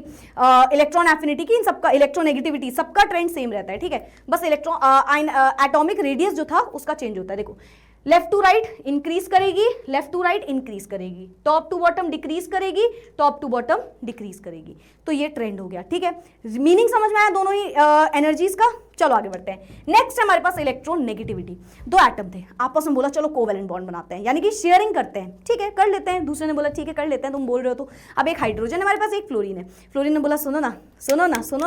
इलेक्ट्रॉन एफिनिटी की, इन सबका इलेक्ट्रोनेगेटिविटी सबका ट्रेंड सेम रहता है, ठीक है, बस एटॉमिक रेडियस जो था उसका चेंज होता है। देखो लेफ्ट टू राइट इंक्रीज करेगी, लेफ्ट टू राइट इंक्रीज करेगी, टॉप टू बॉटम डिक्रीज करेगी, टॉप टू बॉटम डिक्रीज करेगी, तो ये ट्रेंड हो गया, ठीक है। मीनिंग समझ में आया दोनों ही एनर्जीज का। चलो आगे बढ़ते हैं। नेक्स्ट हमारे पास इलेक्ट्रॉन नेगेटिविटी। दो एटम थे, आपस में बोला चलो कोवेलेंट बॉन्ड बनाते हैं, यानी कि शेयरिंग करते हैं, ठीक है कर लेते हैं, दूसरे ने बोला ठीक है कर लेते हैं, तुम बोल रहे हो तो। अब एक हाइड्रोजन है हमारे पास, एक फ्लोरीन है, फ्लोरीन ने बोला सुनो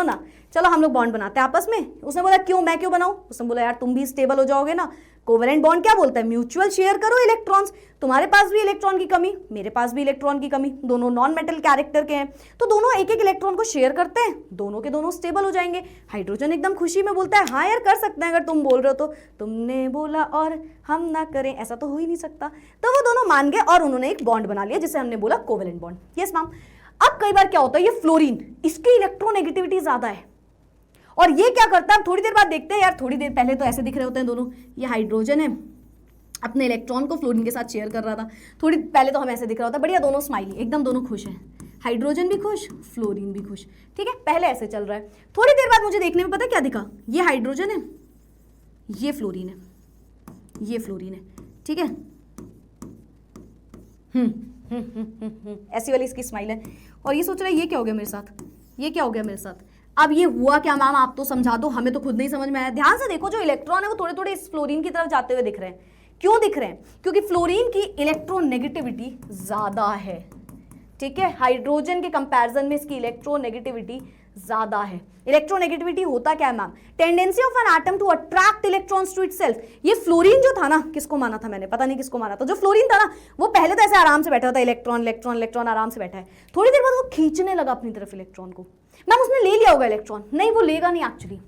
ना चलो हम लोग बॉन्ड बनाते हैं आपस में। उसने बोला क्यों, मैं क्यों बनाऊं, उसने बोला यार तुम भी स्टेबल हो जाओगे ना। कोवेलेंट बॉन्ड क्या बोलता है, म्यूचुअल शेयर करो इलेक्ट्रॉन्स, तुम्हारे पास भी इलेक्ट्रॉन की कमी, मेरे पास भी इलेक्ट्रॉन की कमी, दोनों नॉन मेटल कैरेक्टर के हैं, तो दोनों एक एक इलेक्ट्रॉन को शेयर करते हैं, दोनों के दोनों स्टेबल हो जाएंगे। हाइड्रोजन एकदम खुशी में बोलता है हाँ यार कर सकते हैं, अगर तुम बोल रहे हो तो, तुमने बोला और हम ना करें ऐसा तो हो ही नहीं सकता। तो वो दोनों मान गए और उन्होंने एक बॉन्ड बना लिया जिसे हमने बोला कोवेलेंट बॉन्ड। Yes ma'am. अब कई बार क्या होता है, ये फ्लोरीन, इसकी इलेक्ट्रोनेगेटिविटी ज्यादा है, और ये क्या करता है, थोड़ी देर बाद देखते हैं यार, थोड़ी देर पहले तो ऐसे दिख रहे होते हैं दोनों, ये हाइड्रोजन है अपने इलेक्ट्रॉन को फ्लोरीन के साथ शेयर कर रहा था, थोड़ी पहले तो हमें ऐसे दिख रहा होता है, बढ़िया दोनों स्माइली एकदम, दोनों खुश हैं, हाइड्रोजन भी खुश, फ्लोरीन भी खुश, ठीक है, पहले ऐसे चल रहा है। थोड़ी देर बाद मुझे देखने में पता क्या दिखा, ये हाइड्रोजन है, ये फ्लोरीन है, ये फ्लोरीन है, ठीक है, ऐसी वाली इसकी स्माइल है, और ये सोच रहा है ये क्या हो गया मेरे साथ, ये क्या हो गया मेरे साथ। अब ये हुआ क्या मैम, आप तो समझा दो, हमें तो खुद नहीं समझ में आया। ध्यान से देखो, जो इलेक्ट्रॉन है वो थोड़े थोड़े इस फ्लोरीन की तरफ जाते हुए दिख रहे हैं। क्यों दिख रहे हैं, क्योंकि फ्लोरीन की इलेक्ट्रोनेगेटिविटी ज्यादा है, ठीक है, हाइड्रोजन के कंपैरिजन में इसकी इलेक्ट्रोनेगेटिविटी ज्यादा है। इलेक्ट्रोनेगेटिविटी होता क्या है ma'am? Tendency of an atom to attract electrons to itself. ये फ्लोरीन जो था ना, किसको माना था मैंने, पता नहीं किसको माना था, जो फ्लोरीन था ना वो पहले तो ऐसे आराम से बैठा था, इलेक्ट्रॉन इलेक्ट्रॉन इलेक्ट्रॉन आराम से बैठा है, थोड़ी देर बाद वो खींचने लगा अपनी तरफ इलेक्ट्रॉन को। मैम उसने ले लिया होगा इलेक्ट्रॉन, नहीं वो लेगा नहीं, एक्चुअली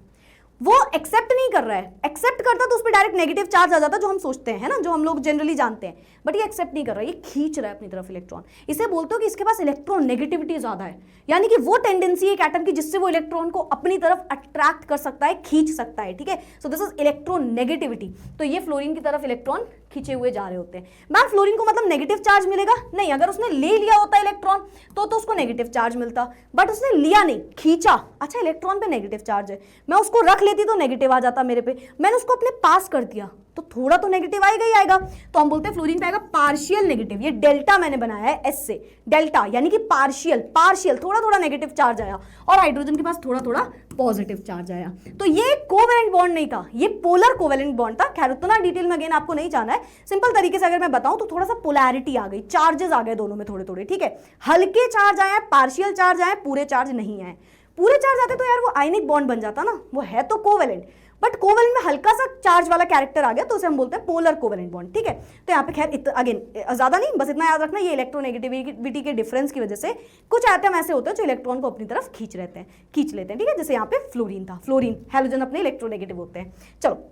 वो एक्सेप्ट नहीं कर रहा है। एक्सेप्ट करता तो उस पर डायरेक्ट नेगेटिव चार्ज आ जाता, जो हम सोचते हैं, है ना, जो हम लोग जनरली जानते हैं, बट ये एक्सेप्ट नहीं कर रहा है, ये खींच रहा है अपनी तरफ इलेक्ट्रॉन। इसे बोलते हो कि इसके पास इलेक्ट्रॉन नेगेटिविटी ज्यादा है, यानी कि वो टेंडेंसी है एक एटम की जिससे वो इलेक्ट्रॉन को अपनी तरफ अट्रैक्ट कर सकता है, खींच सकता है, ठीक है। So this is electronegativity. तो ये फ्लोरीन की तरफ इलेक्ट्रॉन खींचे हुए जा रहे होते हैं। मैम फ्लोरीन को मतलब नेगेटिव चार्ज मिलेगा? नहीं, अगर उसने ले लिया होता इलेक्ट्रॉन तो उसको नेगेटिव चार्ज मिलता, बट उसने लिया नहीं, खींचा। अच्छा इलेक्ट्रॉन पे नेगेटिव चार्ज है, मैं उसको रख लेती तो नेगेटिव आ जाता मेरे पे, मैंने उसको अपने पास कर दिया तो थोड़ा तो नेगेटिव आएगा ही आएगा। तो हम बोलते हैं फ्लोरीन पे आएगा पार्शियल नेगेटिव। ये डेल्टा मैंने बनाया है एस से, डेल्टा यानी कि पार्शियल थोड़ा थोड़ा नेगेटिव चार्ज आया, और हाइड्रोजन के पास थोड़ा थोड़ा पॉजिटिव चार्ज आया। तो ये कोवेलेंट बॉन्ड नहीं था, ये पोलर कोवेलेंट बॉन्ड था। खैर उतना डिटेल में अगेन आपको नहीं जाना है, सिंपल तरीके से अगर मैं बताऊं तो थोड़ा सा पोलैरिटी आ गई, चार्जेस आ गए दोनों में थोड़े थोड़े, ठीक है। हल्के चार्ज आए, पार्शियल चार्ज आए, पूरे चार्ज नहीं आए। पूरे चार्ज आते तो यार वो आयनिक बॉन्ड बन जाता ना, वो है तो कोवेलेंट, बट कोवेलेंट में हल्का सा चार्ज वाला कैरेक्टर आ गया तो उसे हम बोलते हैं पोलर कोवेलेंट बॉन्ड, ठीक है। तो यहाँ पे खैर अगेन ज्यादा नहीं, बस इतना याद रखना, ये इलेक्ट्रोनेगेटिविटी के डिफरेंस की वजह से कुछ एटम ऐसे होते हैं जो इलेक्ट्रॉन को अपनी तरफ खींच लेते हैं, ठीक है। जैसे यहाँ पे फ्लोरीन था, फ्लोरीन हैलोजन अपने इलेक्ट्रोनेगेटिव होते हैं। चलो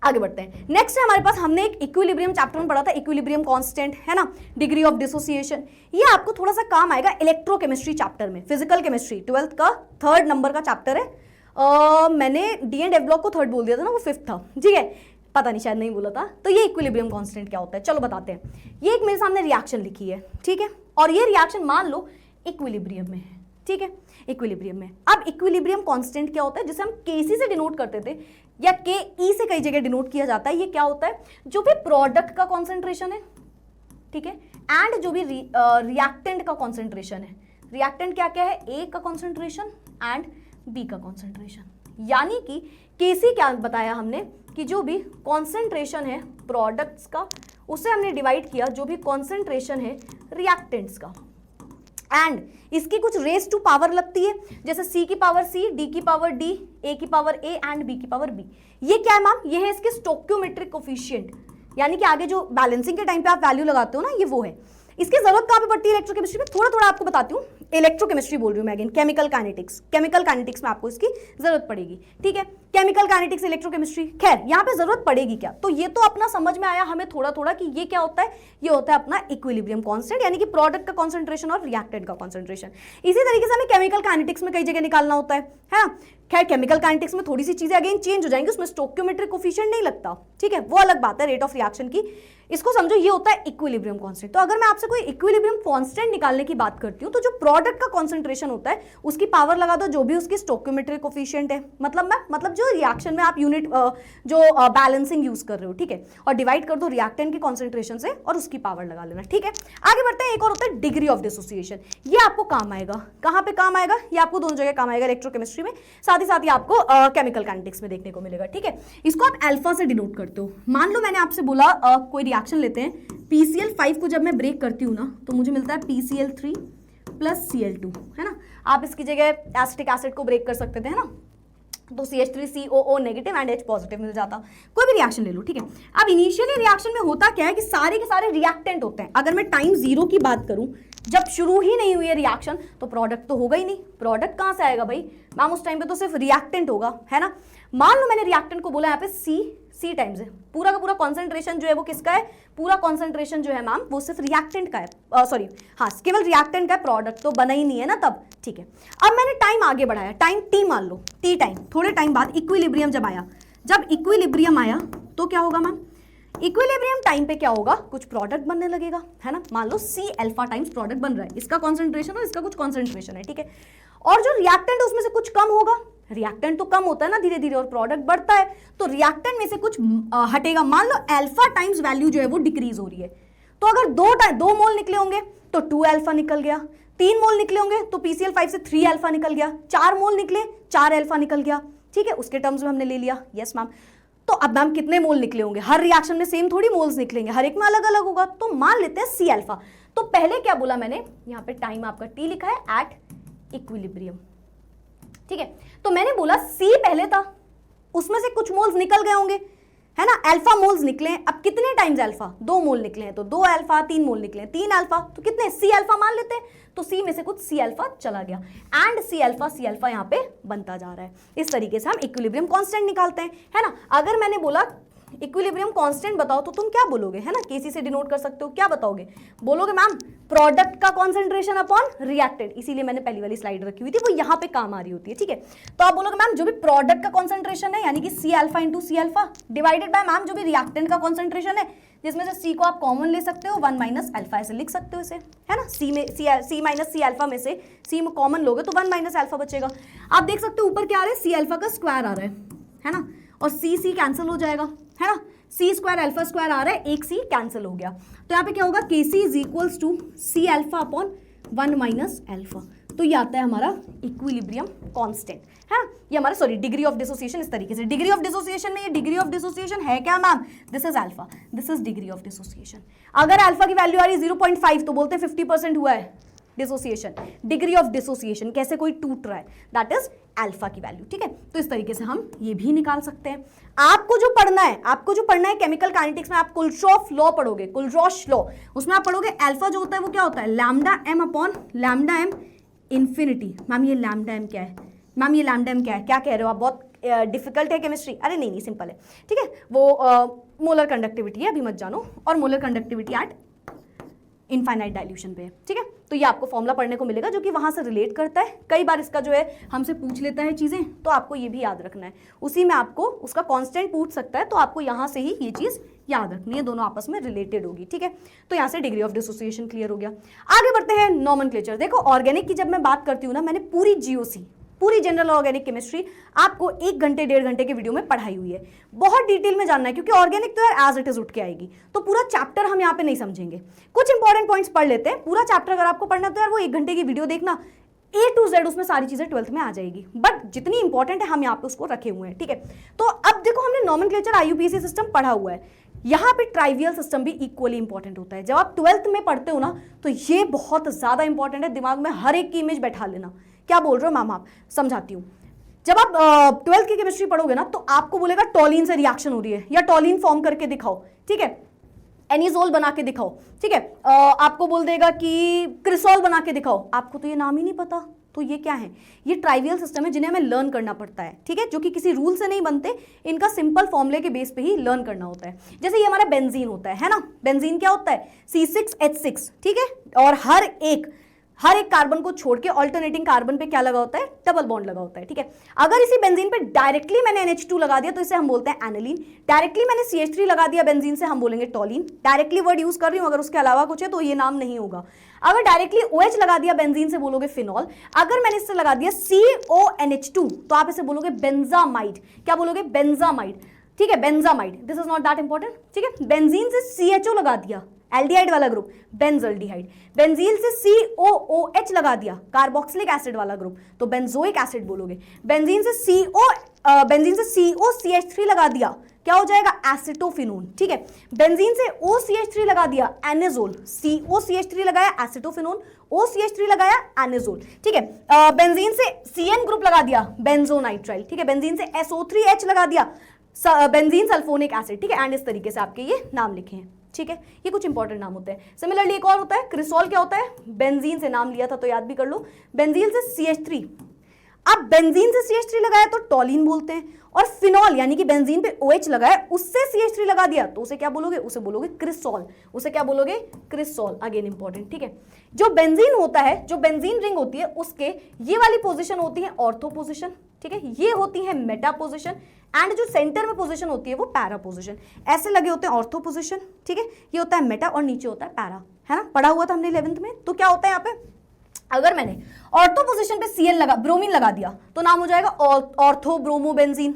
आगे बढ़ते हैं। नेक्स्ट है हमारे पास, हमने एक इक्विलिब्रियम चैप्टर में पढ़ा था, इक्विलिब्रियम कांस्टेंट, है ना, डिग्री ऑफ डिसोसिएशन। ये आपको थोड़ा सा काम आएगा इलेक्ट्रोकेमिस्ट्री चैप्टर में, फिजिकल केमिस्ट्री 12th का 3rd नंबर का चैप्टर है। मैंने डी एंड एफ ब्लॉक को 3rd बोल दिया था ना, वो 5th था, ठीक है, पता नहीं शायद नहीं बोला था। तो ये इक्विलिब्रियम कांस्टेंट क्या होता है, चलो बताते हैं। ये एक मेरे सामने रिएक्शन लिखी है, ठीक है, और ये रिएक्शन मान लो इक्विलिब्रियम में है, ठीक है, इक्विलिब्रियम में। अब इक्विलिब्रियम कांस्टेंट क्या होता है, जिसे हम केसी से डिनोट करते थे या के ई से कई जगह डिनोट किया जाता है। ये क्या होता है, जो भी प्रोडक्ट का कॉन्सेंट्रेशन है, ठीक है, एंड जो भी रिएक्टेंट का कॉन्सेंट्रेशन है। रिएक्टेंट क्या क्या है, ए का कॉन्सेंट्रेशन एंड बी का कॉन्सेंट्रेशन। यानी कि केसी क्या बताया हमने कि जो भी कॉन्सेंट्रेशन है प्रोडक्ट्स का, उसे हमने डिवाइड किया जो भी कॉन्सेंट्रेशन है रिएक्टेंट्स का, एंड इसकी कुछ रेस टू पावर लगती है, जैसे सी की पावर सी, डी की पावर डी, ए की पावर ए एंड बी की पावर बी। ये क्या है मैम, ये है इसके स्टोक्योमेट्रिक कोफिशिएंट, यानी कि आगे जो बैलेंसिंग के टाइम पे आप वैल्यू लगाते हो ना, ये वो है। इसकी जरूरत कहाँ पे पड़ती है इलेक्ट्रोकेमिस्ट्री में, थोड़ा थोड़ा आपको बताती हूँ। इलेक्ट्रोकेमिस्ट्री बोल रही हूँ मैं अगेन, केमिकल काइनेटिक्स में आपको इसकी जरूरत पड़ेगी, ठीक है। केमिकल काइनेटिक्स, इलेक्ट्रोकेमिस्ट्री, खैर यहाँ पे जरूरत पड़ेगी क्या, तो ये तो अपना समझ में आया हमें थोड़ा थोड़ा कि ये क्या होता है, ये होता है अपना इक्विलिब्रियम कांस्टेंट, यानी कि प्रोडक्ट का कॉन्सेंट्रेशन और रिएक्टेंट का कॉन्सेंट्रेशन। इसी तरीके से हमें केमिकल काइनेटिक्स में कई जगह निकालना होता है ना। खैर केमिकल काइनेटिक्स में थोड़ी सी चीजें अगेन चेंज हो जाएंगी, उसमें स्टोक्योमेट्रिक कोफिशिएंट नहीं लगता, ठीक है, वो अलग बात है, रेट ऑफ रिएक्शन की। इसको समझो, ये होता है इक्विलिब्रियम कांस्टेंट। तो अगर मैं आपसे कोई इक्विलिब्रियम कांस्टेंट निकालने की बात करती हूँ, तो जो प्रोडक्ट का कॉन्सेंट्रेशन होता है उसकी पावर लगा दो जो भी उसकी स्टोक्योमेट्रिक कोफिशिएंट है, मतलब जो रिएक्शन में आप यूनिट जो बैलेंसिंग यूज कर रहे हो, ठीक है, और डिवाइड कर दो रिएक्टेंट के कॉन्सेंट्रेशन से और उसकी पावर लगा लेना, ठीक है। आगे बढ़ते हैं, एक और होता है डिग्री ऑफ डिसोसिएशन। ये आपको काम आएगा, कहाँ पे काम आएगा, ये आपको दोनों जगह काम आएगा, इलेक्ट्रोकेमिस्ट्री में, साथ ही आपको केमिकल काइनेटिक्स में देखने को मिलेगा, ठीक है। इसको आप अल्फा से डिनोट करते हो। मान लो मैंने आपसे बोला कोई रिएक्शन लेते हैं, PCl5 को जब मैं ब्रेक करती हूँ ना, तो मुझे मिलता है PCl3 प्लस Cl2, है ना। आप इसकी जगह एसिटिक एसिड को ब्रेक कर सकते थे, है ना, तो CH3COO negative and H positive मिल जाता। कोई भी रिएक्शन ले लो, ठीक है। अब इनिशियली रिएक्शन में होता क्या है कि सारे के सारे रिएक्टेंट होते हैं। अगर मैं टाइम 0 की बात करूं, जब शुरू ही नहीं हुई है रिएक्शन, तो प्रोडक्ट तो होगा ही नहीं। प्रोडक्ट कहां से आएगा भाई मैम, उस टाइम पे तो सिर्फ रिएक्टेंट होगा, है ना। मान लो मैंने रिएक्टेंट को बोला यहाँ पे C टाइम्स है, पूरा का पूरा कॉन्सेंट्रेशन जो है वो किसका है, पूरा कॉन्सेंट्रेशन जो है मैम वो सिर्फ रिएक्टेंट का है, सॉरी हाँ केवल रिएक्टेंट का है, प्रोडक्ट तो बना ही नहीं है ना तब, ठीक है। अब मैंने टाइम आगे बढ़ाया, टाइम T मान लो, T टाइम, थोड़े टाइम बाद इक्विलिब्रियम जब आया, जब इक्विलिब्रियम आया तो क्या होगा मैम, इक्विलिब्रियम टाइम पे क्या होगा, कुछ प्रोडक्ट बनने लगेगा, है ना। मान लो C अल्फा टाइम्स प्रोडक्ट बन रहा है, इसका कॉन्सेंट्रेशन और इसका कुछ कॉन्सेंट्रेशन है, ठीक है। और जो रिएक्टेंट है उसमें से कुछ कम होगा, रिएक्टेंट तो कम होता है ना धीरे धीरे, और प्रोडक्ट बढ़ता है, तो रिएक्टेंट में से कुछ हटेगा। मान लो अल्फा टाइम्स वैल्यू जो है वो डिक्रीज हो रही है, तो अगर 2 मोल निकले होंगे तो 2 अल्फा निकल गया, 3 मोल निकले होंगे तो PCl5 से 3 अल्फा निकल गया, 4 मोल निकले 4 अल्फा निकल गया, ठीक है, उसके टर्म्स में हमने ले लिया, यस मैम। तो अब मैम कितने मोल निकले होंगे, हर रिएक्शन में सेम थोड़ी मोल्स निकलेंगे, हर एक में अलग अलग होगा, तो मान लेते हैं C अल्फा। तो पहले क्या बोला मैंने, यहाँ पे टाइम आपका T लिखा है एट इक्विलिब्रियम, ठीक है। तो मैंने बोला C पहले था, उसमें से कुछ मोल्स निकल गए होंगे, है ना, अल्फा मोल्स निकले हैं। अब कितने टाइम्स अल्फा, 2 मोल निकले हैं, तो 2 अल्फा, 3 मोल निकले हैं, 3 अल्फा, तो कितने, C अल्फा मान लेते हैं। तो C में से कुछ C अल्फा चला गया एंड C अल्फा यहाँ पे बनता जा रहा है। इस तरीके से हम इक्विलिब्रियम कांस्टेंट निकालते हैं, है ना। अगर मैंने बोला इक्विलिब्रियम कांस्टेंट बताओ तो तुम क्या बोलोगे, है ना, Kc से डिनोट कर सकते हो, क्या बताओगे, बोलोगे मैम प्रोडक्ट का कॉन्सेंट्रेशन अपॉन रिएक्टेंट, इसीलिए मैंने पहली वाली स्लाइड रखी हुई थी, वो यहाँ पे काम आ रही होती है, ठीक है। तो आप बोलोगे मैम जो भी प्रोडक्ट का कॉन्सेंट्रेशन है यानी कि C alpha into C alpha divided by ma'am जो भी रिएक्टेंट का कॉन्सेंट्रेशन है, जिसमें से C को आप कॉमन ले सकते हो, 1 माइनस अल्फा ऐसे लिख सकते हो इसे, है ना। C माइनस C अल्फा में से C में कॉमन लोगे तो 1 माइनस अल्फा बचेगा। आप देख सकते हो ऊपर क्या आ रहा है, C अल्फा का स्क्वायर आ रहा है ना, और C कैंसिल हो जाएगा, है ना, C स्क्वायर अल्फा स्क्वायर आ रहा है, एक C कैंसिल हो गया, तो यहाँ पे क्या होगा, Kc is equals to C alpha upon 1 minus alpha, तो ये आता है हमारा इक्विलिब्रियम कांस्टेंट, है ये हमारा, सॉरी, डिग्री ऑफ डिसोसिएशन। इस तरीके से डिग्री ऑफ डिसोसिएशन में, ये डिग्री ऑफ डिसोसिएशन है क्या ma'am, this is alpha, this is degree of dissociation. अगर अल्फा की वैल्यू आ रही है 0.5 तो बोलते हैं 50% हुआ है डिसोसिएशन। डिग्री ऑफ डिसोसिएशन, कैसे कोई टूट रहा है, दैट इज अल्फा की वैल्यू, ठीक है। तो इस तरीके से हम ये भी निकाल सकते हैं। आपको जो पढ़ना है केमिकल काइनेटिक्स में, आप कुलशॉफ लॉ पढ़ोगे, कुलशॉफ लॉ, उसमें आप पढ़ोगे अल्फा जो होता है वो क्या होता है, lambda M upon lambda M infinity. Ma'am ये लैम्डा एम क्या है, मैम ये लैम्डा एम क्या है, क्या कह रहे हो आप, बहुत डिफिकल्ट है केमिस्ट्री, अरे नहीं सिंपल है, ठीक है। वो मोलर कंडक्टिविटी है, अभी मत जानो, और molar conductivity eight infinite dilution पे है, ठीक है। तो ये आपको फॉर्मूला पढ़ने को मिलेगा जो कि वहां से रिलेट करता है, कई बार इसका जो है हमसे पूछ लेता है चीजें, तो आपको ये भी याद रखना है, उसी में आपको उसका कांस्टेंट पूछ सकता है, तो आपको यहाँ से ही ये चीज याद रखनी है, दोनों आपस में रिलेटेड होगी, ठीक है। तो यहाँ से डिग्री ऑफ डिसोसिएशन क्लियर हो गया। आगे बढ़ते हैं नॉमेनक्लेचर। देखो ऑर्गेनिक की जब मैं बात करती हूँ ना, मैंने पूरी जीओसी, पूरी जनरल ऑर्गेनिक केमिस्ट्री आपको 1 घंटे 1.5 घंटे के वीडियो में पढ़ाई हुई है। बहुत डिटेल में जानना है क्योंकि ऑर्गेनिक तो यार एज इट इज उठ के आएगी, तो पूरा चैप्टर हम यहाँ पे नहीं समझेंगे, कुछ इंपॉर्टेंट पॉइंट्स पढ़ लेते हैं। पूरा चैप्टर अगर आपको पढ़ना तो यार वो 1 घंटे की वीडियो देखना, A to Z उसमें सारी चीजें 12th में आ जाएगी, बट जितनी इंपॉर्टेंट है हम यहाँ पे उसको रखे हुए हैं, ठीक है। तो अब देखो हमने नॉमेनक्लेचर IUPAC सिस्टम पढ़ा हुआ है, यहाँ पे ट्राइवियल सिस्टम भी इक्वली इंपॉर्टेंट होता है। जब आप 12th में पढ़ते हो ना तो ये बहुत ज्यादा इंपॉर्टेंट है, दिमाग में हर एक की इमेज बैठा लेना। क्या बोल रहे हो मैम आप, समझाती हूँ। जब आप 12th की केमिस्ट्री पढ़ोगे ना तो आपको बोलेगा टॉलिन से रिएक्शन हो रही है या टॉलिन फॉर्म करके दिखाओ, ठीक है, एनिजोल बना के दिखाओ, ठीक है, आपको बोल देगा कि क्रिसोल बना के दिखाओ, आपको तो ये नाम ही नहीं पता, तो ये क्या है, ये ट्राइवियल सिस्टम है जिन्हें हमें लर्न करना पड़ता है, ठीक है, जो कि किसी रूल से नहीं बनते, इनका सिंपल फॉर्मूले के बेस पे ही लर्न करना होता है। जैसे ये हमारा बेंजीन होता है ना, बेंजीन क्या होता है, C6H6, ठीक है, और हर एक कार्बन को छोड़ के ऑल्टरनेटिंग कार्बन पे क्या लगा होता है, डबल बॉन्ड लगा होता है, ठीक है। अगर इसी बेंजीन पे डायरेक्टली मैंने NH2 लगा दिया तो इसे हम बोलते हैं एनिलीन, डायरेक्टली मैंने CH3 लगा दिया बेंजीन से, हम बोलेंगे टॉलिन। डायरेक्टली वर्ड यूज कर रही हूं, अगर उसके अलावा कुछ है तो ये नाम नहीं होगा। अगर डायरेक्टली OH लगा दिया बेंजीन से बोलोगे फिनॉल, अगर मैंने इससे लगा दिया CONH2 तो आप इसे बोलोगे बेंजामाइड। क्या बोलोगे, बेंजामाइड, ठीक है, benzamide, this is not that important, ठीक है। बेंजीन से CHO लगा दिया, एल्डिहाइड वाला ग्रुप, बेंजल्डिहाइड। बेंजीन से COOH लगा दिया, कार्बोक्सिलिक एसिड वाला ग्रुप, तो बेंजोइक एसिड बोलोगे। बेंजीन से COCH3 लगा दिया, क्या हो जाएगा, एसिटोफिनोन, ठीक है। बेंजीन से OCH3 लगा दिया, एनेजोल, COCH3 लगाया एसिटोफिनोन, OCH3 लगाया एनेजोल, ठीक है। बेंजीन से CN ग्रुप लगा दिया, बेंजोनाइट्राइल, ठीक है। बेंजीन से SO3H लगा दिया, बेंजीन सल्फोनिक एसिड, ठीक है। एंड इस तरीके से आपके ये नाम लिखे हैं, ठीक है। ये कुछ इंपॉर्टेंट नाम होते हैं। सिमिलरली एक और होता है क्रिसोल, क्या होता है, बेंजीन से नाम लिया था तो याद भी कर लो, बेंजीन से CH3, अब बेंजीन से CH3 लगाया तो टॉलिन बोलते हैं, और फिनॉल यानी कि बेंजीन पे OH लगाया उससे CH3 लगा दिया तो उसे क्या बोलोगे, उसे बोलोगे क्रिसोल, उसे क्या बोलोगे, क्रिसोल, अगेन इंपॉर्टेंट, ठीक है। जो बेंजीन होता है, जो बेंजीन रिंग होती है उसके ये वाली पोजीशन होती है ऑर्थो पोजीशन, ठीक है, ये होती है मेटा पोजीशन, एंड जो सेंटर में पोजीशन होती है वो पैरा पोजीशन। ऐसे लगे होते हैं ऑर्थो पोजीशन, ठीक है, ये होता है मेटा और नीचे होता है पैरा, है ना, पढ़ा हुआ था हमने 11th में। तो क्या होता है यहाँ पे, अगर मैंने ऑर्थो पोजीशन पे Cl लगा, ब्रोमीन लगा दिया तो नाम हो जाएगा ऑर्थो ब्रोमोबेंजीन,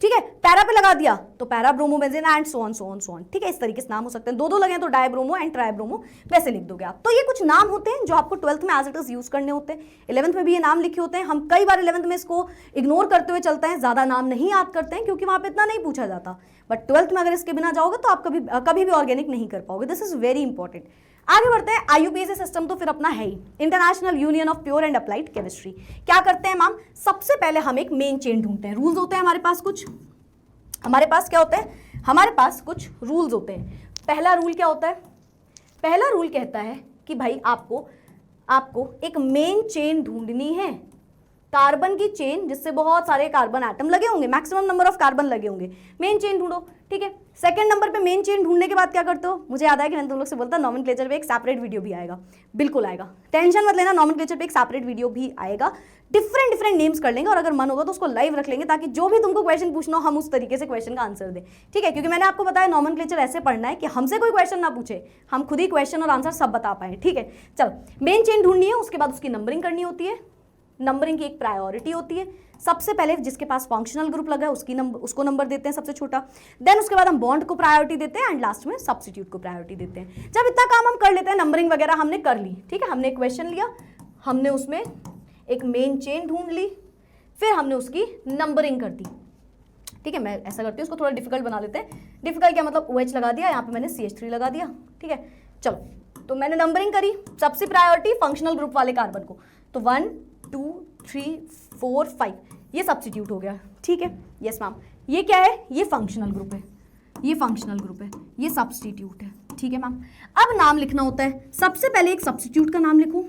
ठीक है। पैरा पे लगा दिया तो para bromobenzene and so on, ठीक है। इस तरीके से नाम हो सकते हैं, दो लगे तो डायब्रोमो एंड ट्राइब्रोमो, वैसे लिख दोगे आप। तो ये कुछ नाम होते हैं जो आपको 12th में एज इट इज यूज करने होते हैं, 11th में भी ये नाम लिखे होते हैं। हम कई बार 11th में इसको इग्नोर करते हुए चलते हैं, ज्यादा नाम नहीं याद करते हैं क्योंकि वहां पे इतना नहीं पूछा जाता, बट 12th में अगर इसके बिना जाओगे तो आप कभी भी ऑर्गेनिक नहीं कर पाओगे, दिस इज वेरी इंपॉर्टेंट। आगे बढ़ते हैं। IUPAC सिस्टम तो फिर अपना है ही, International Union of Pure and Applied Chemistry. क्या करते हैं मैम, सबसे पहले हम एक मेन चेन ढूंढते हैं। रूल्स होते हैं हमारे पास कुछ, हमारे पास क्या होता है, हमारे पास कुछ रूल्स होते हैं। पहला रूल क्या होता है, पहला रूल कहता है कि भाई आपको एक मेन चेन ढूंढनी है, कार्बन की चेन जिससे बहुत सारे कार्बन एटम लगे होंगे, मैक्सिमम नंबर ऑफ कार्बन लगे होंगे, मेन चेन ढूंढो, ठीक है। सेकंड नंबर पे मेन चेन ढूंढने के बाद क्या करते हो, मुझे याद है कि मैंने तुम लोग से बोलता नॉमेनक्लेचर पे एक सेपरेट वीडियो भी आएगा, बिल्कुल आएगा, टेंशन मत लेना, नॉमेनक्लेचर पे एक सेपरेट वीडियो भी आएगा, डिफरेंट नेम्स कर लेंगे और अगर मन होगा तो उसको लाइव रख लेंगे ताकि जो भी तुमको क्वेश्चन पूछना हो हम उस तरीके से क्वेश्चन का आंसर दें, ठीक है। क्योंकि मैंने आपको बताया नॉमेनक्लेचर ऐसे पढ़ना है कि हमसे कोई क्वेश्चन ना पूछे, हम खुद ही क्वेश्चन और आंसर सब बता पाए, ठीक है। चलो मेन चेन ढूंढनी है, उसके बाद उसकी नंबरिंग करनी होती है, नंबरिंग की एक प्रायोरिटी होती है। सबसे पहले जिसके पास फंक्शनल ग्रुप लगा है उसको नंबर देते हैं सबसे छोटा, देन उसके बाद हम बॉन्ड को प्रायोरिटी देते हैं एंड लास्ट में सब्स्टिट्यूट को प्रायोरिटी देते हैं। जब इतना काम हम कर लेते हैं, नंबरिंग वगैरह हमने कर ली, ठीक है, हमने एक क्वेश्चन लिया, हमने उसमें एक मेन चेन ढूंढ ली, फिर हमने उसकी नंबरिंग कर दी, ठीक है। मैं ऐसा करती हूँ, उसको थोड़ा डिफिकल्ट बना लेते हैं। डिफिकल्ट क्या मतलब, OH लगा दिया, यहाँ पे मैंने CH3 लगा दिया, ठीक है। चलो तो मैंने नंबरिंग करी, सबसे प्रायोरिटी फंक्शनल ग्रुप वाले कार्बन को, तो 1 2 3 4 5 ये सब्स्टिट्यूट हो गया, ठीक है। यस मैम, ये क्या है, ये फंक्शनल ग्रुप है, ये फंक्शनल ग्रुप है, ये सब्स्टिट्यूट है, ठीक है मैम। अब नाम लिखना होता है, सबसे पहले एक सब्स्टिट्यूट का नाम लिखो,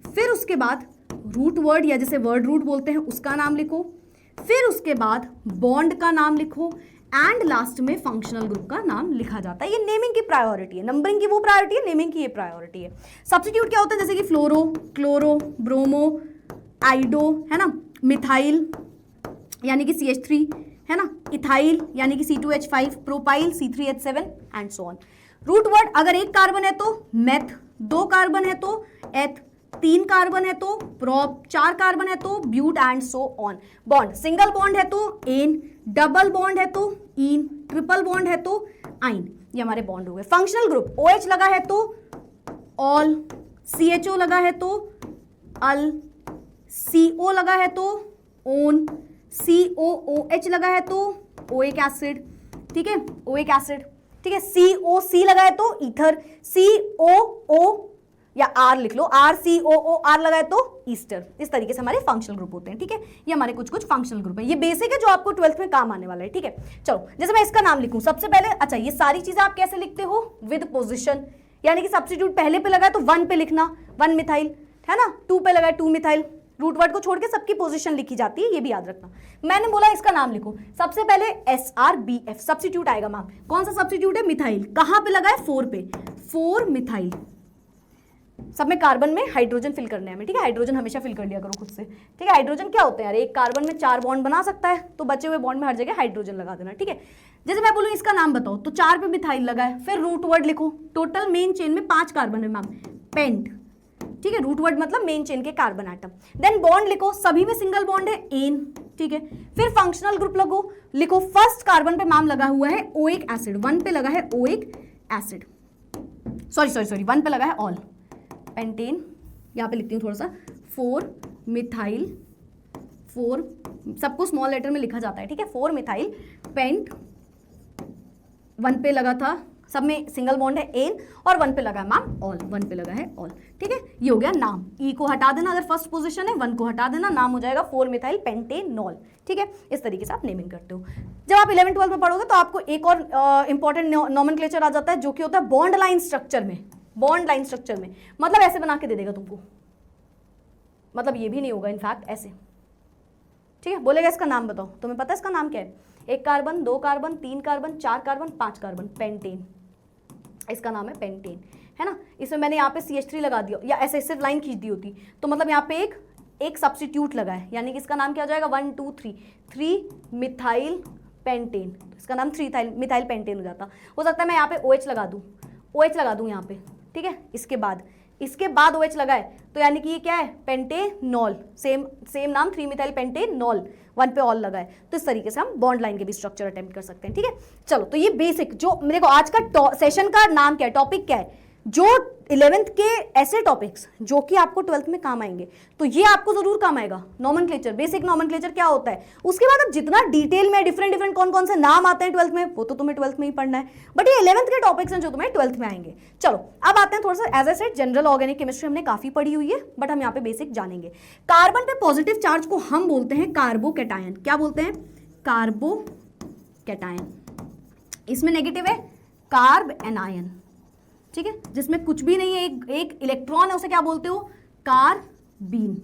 फिर उसके बाद रूट वर्ड या जैसे वर्ड रूट बोलते हैं उसका नाम लिखो, फिर उसके बाद बॉन्ड का नाम लिखो एंड लास्ट में फंक्शनल ग्रुप का नाम लिखा जाता है। ये नेमिंग की प्रायोरिटी है, नंबरिंग की वो प्रायोरिटी है, नेमिंग की ये प्रायोरिटी है। सब्स्टिट्यूट क्या होता है, जैसे कि फ्लोरो, क्लोरो, ब्रोमो, आइडो, है ना, मिथाइल यानी कि CH3, है ना, इथाइल यानी कि C2H5, propyl C3H7 and so on. Root word अगर एक कार्बन है तो मेथ, 2 कार्बन है तो एथ, 3 कार्बन है तो प्रोप, 4 कार्बन है तो but and so on. Bond, single bond है तो एन, डबल बॉन्ड है तो इन, ट्रिपल बॉन्ड है तो आइन, ये हमारे बॉन्ड हो गए। फंक्शनल ग्रुप OH लगा है तो ऑल, CHO लगा है तो अल, CO लगा है तो ओन, COOH लगा है तो ओइक एसिड, ठीक है, ओइक एसिड, ठीक है। COC लगा है तो ईथर, COO या R लिख लो, RCOOR लगा है तो ईस्टर। इस तरीके से हमारे फंक्शनल ग्रुप होते हैं, ठीक है। ये हमारे कुछ फंक्शनल ग्रुप है, ये बेसिक है जो आपको 12th में काम आने वाला है, ठीक है। चलो जैसे मैं इसका नाम लिखूं सबसे पहले, अच्छा ये सारी चीजें आप कैसे लिखते हो, विद पोजिशन, यानी कि सब्स्टिट्यूट पहले पे लगा है तो 1 पे लिखना 1 मिथाइल, है ना, 2 पे लगा है 2 मिथाइल, रूट वर्ड को छोड़ के सबकी पोजीशन लिखी जाती है, ये भी याद रखना। मैंने बोला इसका नाम लिखो, सबसे पहले SRBF सब्स्टिट्यूट आएगा मैम, कौन सा सब्स्टिट्यूट है, मिथाइल, कहां पे लगा है 4 पे, 4 मिथाइल। सब में कार्बन में हाइड्रोजन फिल करने हैं, ठीक है, हाइड्रोजन हमेशा फिल कर लिया करो खुद से, ठीक है। हाइड्रोजन क्या होते हैं यार, एक कार्बन में 4 बॉन्ड बना सकता है, तो बचे हुए बॉन्ड में हर जगह हाइड्रोजन लगा देना, ठीक है। जैसे मैं बोलूँ इसका नाम बताओ, तो 4 पे मिथाइल लगा है, फिर रूट वर्ड लिखो, टोटल मेन चेन में 5 कार्बन है मैम, पेंट, ठीक है, रूट वर्ड मतलब मेन चेन के कार्बन एटम। देन बॉन्ड लिखो, सभी में सिंगल बॉन्ड है एन, ठीक है। फिर फंक्शनल ग्रुप लिखो, फर्स्ट कार्बन पे मैम लगा हुआ है ओइक एसिड, 1 पे लगा है ओइक एसिड, सॉरी 1 पे लगा है ऑल, पेंटेन, यहाँ पे लिखती हूँ थोड़ा सा, 4 मिथाइल, 4 सबको स्मॉल लेटर में लिखा जाता है, ठीक है, 4 मिथाइल पेंट, 1 पे लगा था, सब में सिंगल बॉन्ड है एन, और 1 पे लगा है मैम ऑल, 1 पे लगा है ऑल, ठीक है। ये हो गया नाम, ई को हटा देना अगर फर्स्ट पोजीशन है, 1 को हटा देना, नाम हो जाएगा 4 मिथाइल पेंटेनॉल, ठीक है। इस तरीके से आप नेमिंग करते हो। जब आप 11-12 में पढ़ोगे तो आपको एक और इंपॉर्टेंट नॉमेनक्लेचर आ जाता है जो कि होता है बॉन्ड लाइन स्ट्रक्चर में, बॉन्ड लाइन स्ट्रक्चर में मतलब ऐसे बना के दे देगा तुमको, मतलब ये भी नहीं होगा इनफैक्ट ऐसे, ठीक है। बोलेगा इसका नाम बताओ, तुम्हें पता है इसका नाम क्या है, 1 carbon, 2 carbon, 3 carbon, 4 carbon, 5 carbon, pentane, इसका नाम है पेंटेन, है ना। इसमें मैंने यहाँ पे CH3 लगा दिया या ऐसे सिर्फ लाइन खींच दी होती तो मतलब यहाँ पे एक सब्स्टिट्यूट लगा है, यानी कि इसका नाम क्या हो जाएगा, 1 2 3 मिथाइल पेंटेन, इसका नाम 3 मिथाइल पेंटेन हो जाता। हो सकता है मैं यहाँ पे OH लगा दूँ यहाँ पे, ठीक है। इसके बाद OH लगा है तो यानी कि ये क्या है, पेंटेनॉल, सेम नाम 3 मिथाइल पेंटेनॉल, 1 पे ऑल लगा है। तो इस तरीके से हम बॉन्ड लाइन के भी स्ट्रक्चर अटेम्प्ट कर सकते हैं, ठीक है। चलो तो ये बेसिक जो मेरे को आज का सेशन का नाम क्या है, टॉपिक क्या है, जो 11th के ऐसे टॉपिक्स जो कि आपको 12th में काम आएंगे, तो ये आपको जरूर काम आएगा। नॉमेनक्लेचर, बेसिक नॉमेनक्लेचर क्या होता है, उसके बाद अब जितना डिटेल में डिफरेंट कौन कौन से नाम आते हैं 12th में, वो तो तुम्हें 12th में ही पढ़ना है, बट ये 11th के टॉपिक्स हैं जो तुम्हें 12th में आएंगे। चलो अब आते हैं थोड़ा सा, as I said general organic chemistry हमने काफी पढ़ी हुई है, बट हम यहाँ पे बेसिक जानेंगे। कार्बन पे पॉजिटिव चार्ज को हम बोलते हैं कार्बोकैटायन। क्या बोलते हैं? कार्बोकैटायन। इसमें नेगेटिव है कार्ब एनायन, ठीक है, जिसमें कुछ भी नहीं है, एक इलेक्ट्रॉन है, उसे क्या बोलते हो? कार्बीन,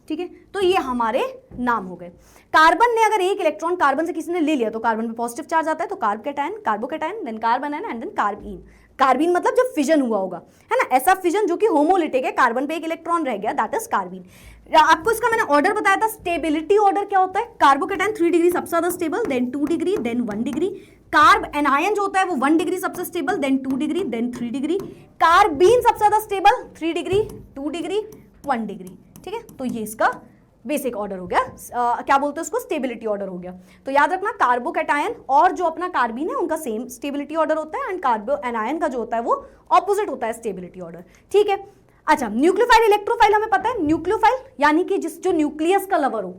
ठीक है। तो ये हमारे नाम हो गए। कार्बन ने अगर एक इलेक्ट्रॉन कार्बन से किसी ने ले लिया तो कार्बन पे पॉजिटिव चार्ज आता है, तो carbocation, carbocation, then carbon and then carbene. Carbene मतलब जब फिजन हुआ होगा, है ना, ऐसा फिजन जो कि होमोलिटिक है, कार्बन पे एक इलेक्ट्रॉन रह गया, दैट इज कार्बीन। आपको इसका मैंने ऑर्डर बताया था, स्टेबिलिटी ऑर्डर क्या होता है? कार्बोकैटायन 3 डिग्री सबसे ज्यादा stable, then 2 degree, then 1 degree. Carbanion जो होता है वो 1 डिग्री सबसे stable, then 2 degree, then 3 degree. Carbene सबसे ज्यादा स्टेबल, 3 डिग्री, 2 डिग्री, 1 डिग्री, ठीक है। तो ये इसका बेसिक ऑर्डर हो गया, क्या बोलते हैं उसको? स्टेबिलिटी ऑर्डर हो गया। तो याद रखना, कार्बोकैटायन और जो अपना कार्बीन है उनका सेम स्टेबिलिटी ऑर्डर होता है, एंड कार्बो एनायन का जो होता है वो ऑपोजिट होता है स्टेबिलिटी ऑर्डर, ठीक है। अच्छा, न्यूक्लियोफाइल, इलेक्ट्रोफाइल हमें पता है। न्यूक्लियोफाइल यानी कि जो न्यूक्लियस का लवर हो।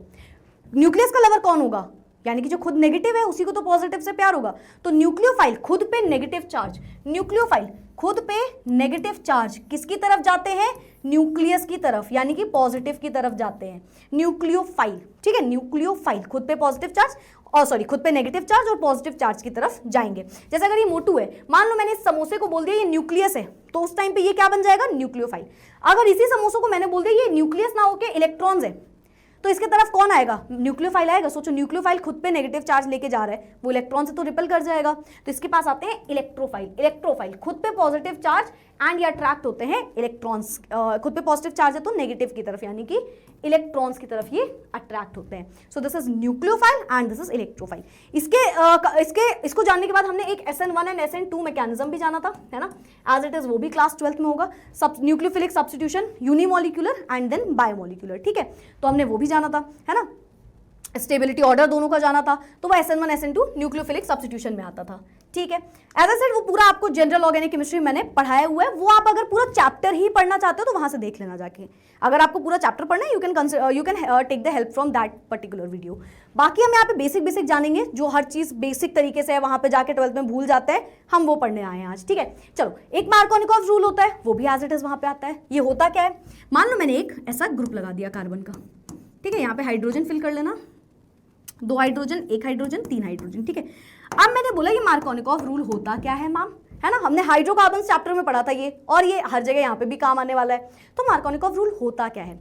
न्यूक्लियस का लवर कौन होगा? यानी कि जो खुद नेगेटिव है उसी को तो पॉजिटिव से प्यार होगा। तो न्यूक्लियोफाइल खुद पे नेगेटिव चार्ज, न्यूक्लियोफाइल खुद पे नेगेटिव चार्ज किसकी तरफ जाते हैं? न्यूक्लियस की तरफ, यानी कि पॉजिटिव की तरफ जाते हैं न्यूक्लियोफाइल, ठीक है। न्यूक्लियोफाइल खुद पे पॉजिटिव चार्ज, और सॉरी खुद पे नेगेटिव चार्ज और पॉजिटिव चार्ज की तरफ जाएंगे। जैसे अगर ये मोटू है, मान लो मैंने इस समोसे को बोल दिया ये न्यूक्लियस है, तो उस टाइम पे ये क्या बन जाएगा? न्यूक्लियोफाइल। अगर इसी समोसे को मैंने बोल दिया ये न्यूक्लियस ना होके इलेक्ट्रॉन्स है, तो इसके तरफ कौन आएगा? न्यूक्लियोफाइल आएगा। सोचो, न्यूक्लियोफाइल खुद पे नेगेटिव चार्ज लेके जा रहा है, वो इलेक्ट्रॉन से तो रिपेल कर जाएगा, तो इसके पास आते हैं इलेक्ट्रोफाइल। इलेक्ट्रोफाइल खुद पे पॉजिटिव चार्ज एंड ये अट्रैक्ट होते हैं इलेक्ट्रॉन्स, खुद पे पॉजिटिव चार्ज है तो नेगेटिव की तरफ, यानी कि इलेक्ट्रॉन्स की तरफ ये अट्रैक्ट होते हैं। So this is nucleophile and this is electrophile. इसको जानने के बाद हमने एक SN1 एंड SN2 मैकेनिज्म भी जाना था, है ना, एज इट इज वो भी क्लास 12th में होगा। Nucleophilic substitution, unimolecular and then bimolecular, ठीक है, तो हमने वो भी जाना था, है ना। स्टेबिलिटी ऑर्डर दोनों का जाना था, तो वो SN1 SN2 न्यूक्लियोफिलिक सब्स्टिट्यूशन में आता था, ठीक है। एज आई सेड वो पूरा आपको जनरल ऑर्गेनिक केमिस्ट्री मैंने पढ़ाया हुआ है, वो आप अगर पूरा चैप्टर ही पढ़ना चाहते हो तो वहां से देख लेना जाके। अगर आपको पूरा चैप्टर पढ़ना है, you can take the help from that particular video. बाकी हम यहाँ पे बेसिक जानेंगे, जो हर चीज बेसिक तरीके से है, वहां पे जाके 12th में भूल जाते हैं, हम वो पढ़ने आए हैं आज, ठीक है। चलो, एक मार्कोनिकॉफ रूल होता है, वो भी एज इट इज वहां पे आता है। ये होता क्या है? मान लो मैंने एक ऐसा ग्रुप लगा दिया कार्बन का, ठीक है, यहाँ पे हाइड्रोजन फिल कर लेना, 2 हाइड्रोजन, 1 हाइड्रोजन, 3 हाइड्रोजन, ठीक है। अब मैंने बोला ये मार्कोनिकॉफ रूल होता क्या है मैम, है ना, हमने हाइड्रोकार्बन चैप्टर में पढ़ा था ये, और ये हर जगह यहाँ पे भी काम आने वाला है। तो मार्कोनिकॉफ रूल होता क्या है?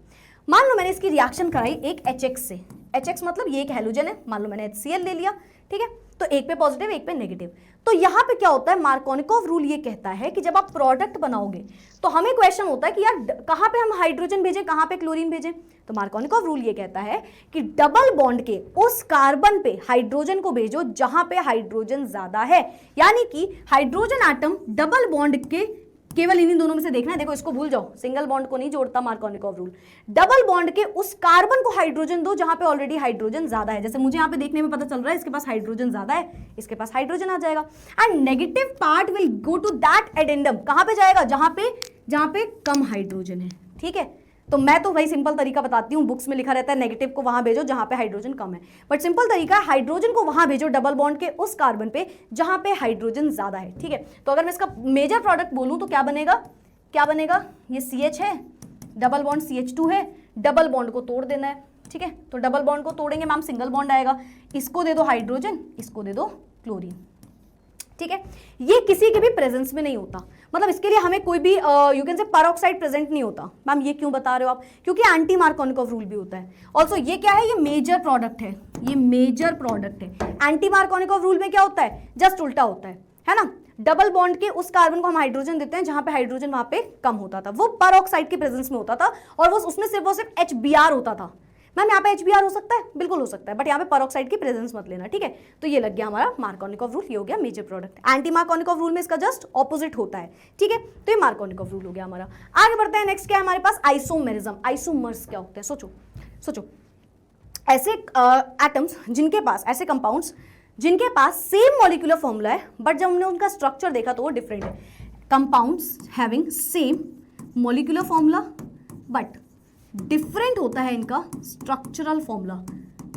मान लो मैंने इसकी रिएक्शन कराई एक HX से, HX मतलब ये एक हैलोजन है, मान लो मैंने HCl ले लिया, ठीक है, तो एक पे पॉजिटिव एक पे नेगेटिव। तो यहाँ पे क्या होता है? मार्कोनिकॉफ रूल ये कहता है कि जब आप प्रोडक्ट बनाओगे तो हमें क्वेश्चन होता है कि यार कहाँ पे हम हाइड्रोजन भेजें, कहाँ पे क्लोरीन भेजें। तो मार्कोनिकॉफ रूल ये कहता है कि डबल बॉन्ड के उस कार्बन पे हाइड्रोजन को भेजो जहां पे हाइड्रोजन ज्यादा है, यानी कि हाइड्रोजन एटम डबल बॉन्ड के केवल इन्हीं दोनों में से देखना है। देखो, इसको भूल जाओ, सिंगल बॉन्ड को नहीं जोड़ता मार्कोनिकॉफ रूल। डबल बॉन्ड के उस कार्बन को हाइड्रोजन दो जहां पे ऑलरेडी हाइड्रोजन ज्यादा है। जैसे मुझे यहाँ पे देखने में पता चल रहा है इसके पास हाइड्रोजन ज्यादा है, इसके पास हाइड्रोजन आ जाएगा। And negative part will go to that addendum, कहां पे जाएगा? जहां पे कम हाइड्रोजन है, ठीक है। तो मैं तो भाई सिंपल तरीका बताती हूँ, बुक्स में लिखा रहता है नेगेटिव को वहां भेजो जहां पे हाइड्रोजन कम है, बट सिंपल तरीका है हाइड्रोजन को वहां भेजो डबल बॉन्ड के उस कार्बन पे जहां पे हाइड्रोजन ज्यादा है, ठीक है। तो अगर मैं इसका मेजर प्रोडक्ट बोलूं तो क्या बनेगा? ये CH है, डबल बॉन्ड CH2 है, डबल बॉन्ड को तोड़ देना है, ठीक है। तो डबल बॉन्ड को तोड़ेंगे मैम, सिंगल बॉन्ड आएगा, इसको दे दो हाइड्रोजन, इसको दे दो क्लोरीन, ठीक है। ये किसी के भी प्रेजेंस में नहीं होता, मतलब इसके लिए हमें कोई भी you can say peroxide present नहीं होता। मैम ये क्यों बता रहे हो आप? क्योंकि एंटी मार्कोनिकॉफ रूल भी होता है। ऑल्सो ये क्या है? ये मेजर प्रोडक्ट है, ये मेजर प्रोडक्ट है। एंटी मार्कोनिकॉफ रूल में क्या होता है? जस्ट उल्टा होता है ना। डबल बॉन्ड के उस कार्बन को हम हाइड्रोजन देते हैं जहां पे हाइड्रोजन वहां पे कम होता था, वो परऑक्साइड की प्रेजेंस में होता था, और वो उसमें सिर्फ HBr होता था। मैम यहाँ पे HBr हो सकता है, बिल्कुल हो सकता है, बट यहाँ पे परऑक्साइड की प्रेजेंस मत लेना, ठीक है। तो ये लग गया हमारा मार्कोनिकॉफ रूल, ये हो गया major product. Anti Markovnikov rule में इसका जस्ट ऑपोजिट होता है, ठीक है। तो ये मार्कोनिकॉफ रूल हो गया हमारा। आगे बढ़ते हैं, नेक्स्ट क्या है हमारे पास? आइसोमेरिज्म। आइसोमर्स क्या होते हैं? सोचो ऐसे एटम्स जिनके पास, ऐसे कंपाउंड्स जिनके पास सेम मॉलिक्यूलर फॉर्मूला है, बट जब हमने उनका स्ट्रक्चर देखा तो वो डिफरेंट है। Compounds having same molecular formula but different होता है इनका स्ट्रक्चरल फॉर्मूला।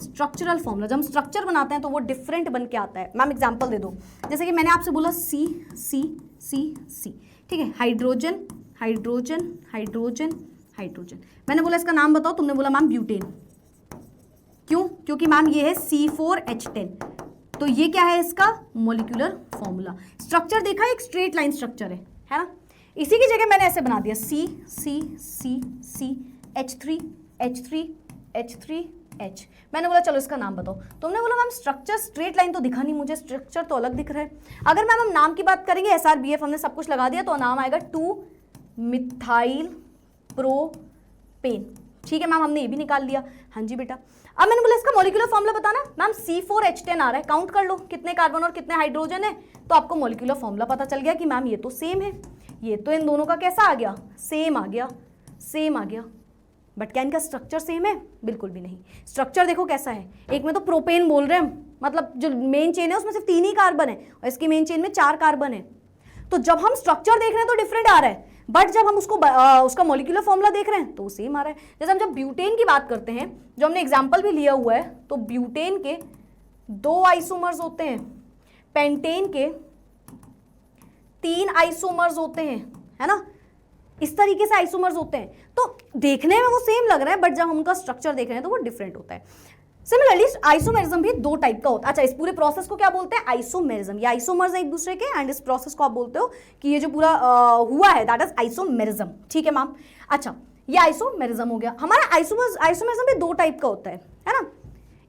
स्ट्रक्चरल फॉर्मूला जब हम स्ट्रक्चर बनाते हैं तो वो डिफरेंट बन के आता है। मैम एग्जांपल दे दो, जैसे कि मैंने आपसे बोला सी सी सी सी, ठीक है, हाइड्रोजन हाइड्रोजन हाइड्रोजन हाइड्रोजन। मैंने बोला इसका नाम बताओ, तुमने बोला मैम ब्यूटेन। क्यों? क्योंकि मैम ये है C4H10, तो ये क्या है इसका मॉलिक्यूलर फॉर्मूला। स्ट्रक्चर देखा, एक स्ट्रेट लाइन स्ट्रक्चर है ना। इसी की जगह मैंने ऐसे बना दिया C C C C H3 H3 H3 H। मैंने बोला चलो इसका नाम बताओ, तुमने बोला मैम स्ट्रक्चर स्ट्रेट लाइन तो दिखा नहीं मुझे, स्ट्रक्चर तो अलग दिख रहा है। अगर मैम हम नाम की बात करेंगे SRBF हमने सब कुछ लगा दिया तो नाम आएगा 2 मिथाइल प्रोपेन। ठीक है मैम, हमने ये भी निकाल लिया। हाँ जी बेटा, अब मैंने बोला इसका मॉलिक्यूलर फॉर्मूला बताना। मैम C4H10 आ रहा है, काउंट कर लो कितने कार्बन और कितने हाइड्रोजन है, तो आपको मॉलिक्यूलर फॉर्मूला पता चल गया कि मैम ये तो सेम है, ये तो इन दोनों का कैसा आ गया, सेम आ गया, सेम आ गया। बट क्या इनका स्ट्रक्चर सेम है? बिल्कुल भी नहीं। स्ट्रक्चर देखो कैसा है, एक में तो प्रोपेन बोल रहे हैं, मतलब जो मेन चेन है उसमें सिर्फ 3 ही कार्बन है और इसकी मेन चेन में 4 कार्बन है। तो जब हम स्ट्रक्चर देख रहे हैं तो डिफरेंट आ रहा है, बट जब हम उसका मॉलिक्यूलर फॉर्मूला देख रहे हैं तो सेम आ रहा है। जैसे हम जब ब्यूटेन की बात करते हैं, जो हमने एग्जाम्पल भी लिया हुआ है, तो ब्यूटेन के 2 आइसोमर्स होते हैं, पेंटेन के 3 आइसोमर्स होते हैं, है ना। इस तरीके से आइसोमर्स होते हैं, तो देखने में वो सेम लग रहा है, बट जब हम उनका स्ट्रक्चर देख रहे हैं तो वो डिफरेंट होता है। सिमिलरली आइसोमेरिज्म भी 2 टाइप का होता है। अच्छा, इस पूरे प्रोसेस को क्या बोलते हैं? आइसोमेरिज्म। ये आइसोमर्स है एक दूसरे के, एंड इस प्रोसेस को आप बोलते हो कि ये जो पूरा हुआ है दैट इज आइसोमेरिज्म। ठीक है मैम। अच्छा, ये आइसोमेरिज्म हो गया। हमारा आइसोमेरिज्म भी 2 टाइप का होता है ना।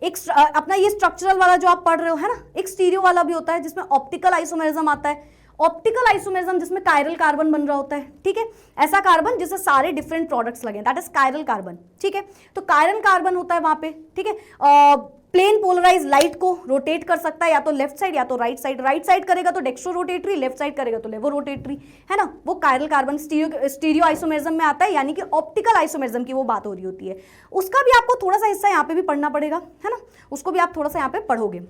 एक अपना ये स्ट्रक्चरल वाला जो आप पढ़ रहे हो, है ना, एक स्टीरियो वाला भी होता है जिसमें ऑप्टिकल आइसोमेरिज्म आता है। ऑप्टिकल आइसोमेरिज्म जिसमें कायरल कार्बन बन रहा होता है, ठीक है, ऐसा कार्बन जिससे सारे डिफरेंट प्रोडक्ट्स लगे, दैट इज कायरल कार्बन। ठीक है, तो कायरल कार्बन होता है वहां पे, ठीक है। प्लेन पोलराइज लाइट को रोटेट कर सकता है या तो लेफ्ट साइड या तो राइट साइड। राइट साइड करेगा तो डेक्स्ट्रो रोटेटरी, लेफ्ट साइड करेगा तो लेवो रोटेटरी, है ना। वो कायरल कार्बन स्टीरियो आइसोमेरिज्म में आता है, यानी कि ऑप्टिकल आइसोमेरिज्म की वो बात हो रही होती है। उसका भी आपको थोड़ा सा हिस्सा यहाँ पे भी पढ़ना पड़ेगा, है ना, उसको भी आप थोड़ा सा यहाँ पे पढ़ोगे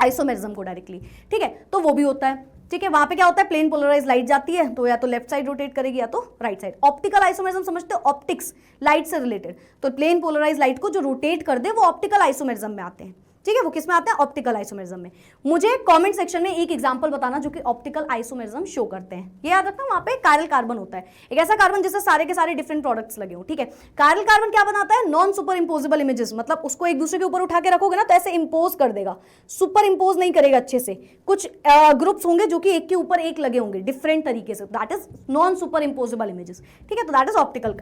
आइसोमेरिज्म को डायरेक्टली। ठीक है, तो वो भी होता है। ठीक है, वहां पे क्या होता है, प्लेन पोलराइज लाइट जाती है तो या तो लेफ्ट साइड रोटेट करेगी या तो राइट साइड। ऑप्टिकल आइसोमेरिज्म समझते हो, ऑप्टिक्स, लाइट से रिलेटेड, तो प्लेन पोलराइज लाइट को जो रोटेट कर दे वो ऑप्टिकल आइसोमेरिज्म में आते हैं। ठीक है, वो किस में आते हैं? ऑप्टिकल आइसोमेरिज्म में। मुझे कमेंट सेक्शन में एक एग्जांपल बताना जो कि ऑप्टिकल आइसोमेरिज्म शो करते हैं। ये याद रखना, वहां पे कायरल कार्बन होता है, एक ऐसा कार्बन जिससे सारे के सारे डिफरेंट प्रोडक्ट्स लगे हो। ठीक है, कायरल कार्बन क्या बनाता है? नॉन सुपर इंपोजेबल इमेजेस, मतलब उसको एक दूसरे के ऊपर उठा के रखोगे ना तो ऐसे इंपोज कर देगा, सुपर इंपोज नहीं करेगा अच्छे से। कुछ ग्रुप्स होंगे जो कि एक के ऊपर एक लगे होंगे डिफरेंट तरीके से, that is non superimposable images. ठीक है, तो दैट इज ऑप्टिकल,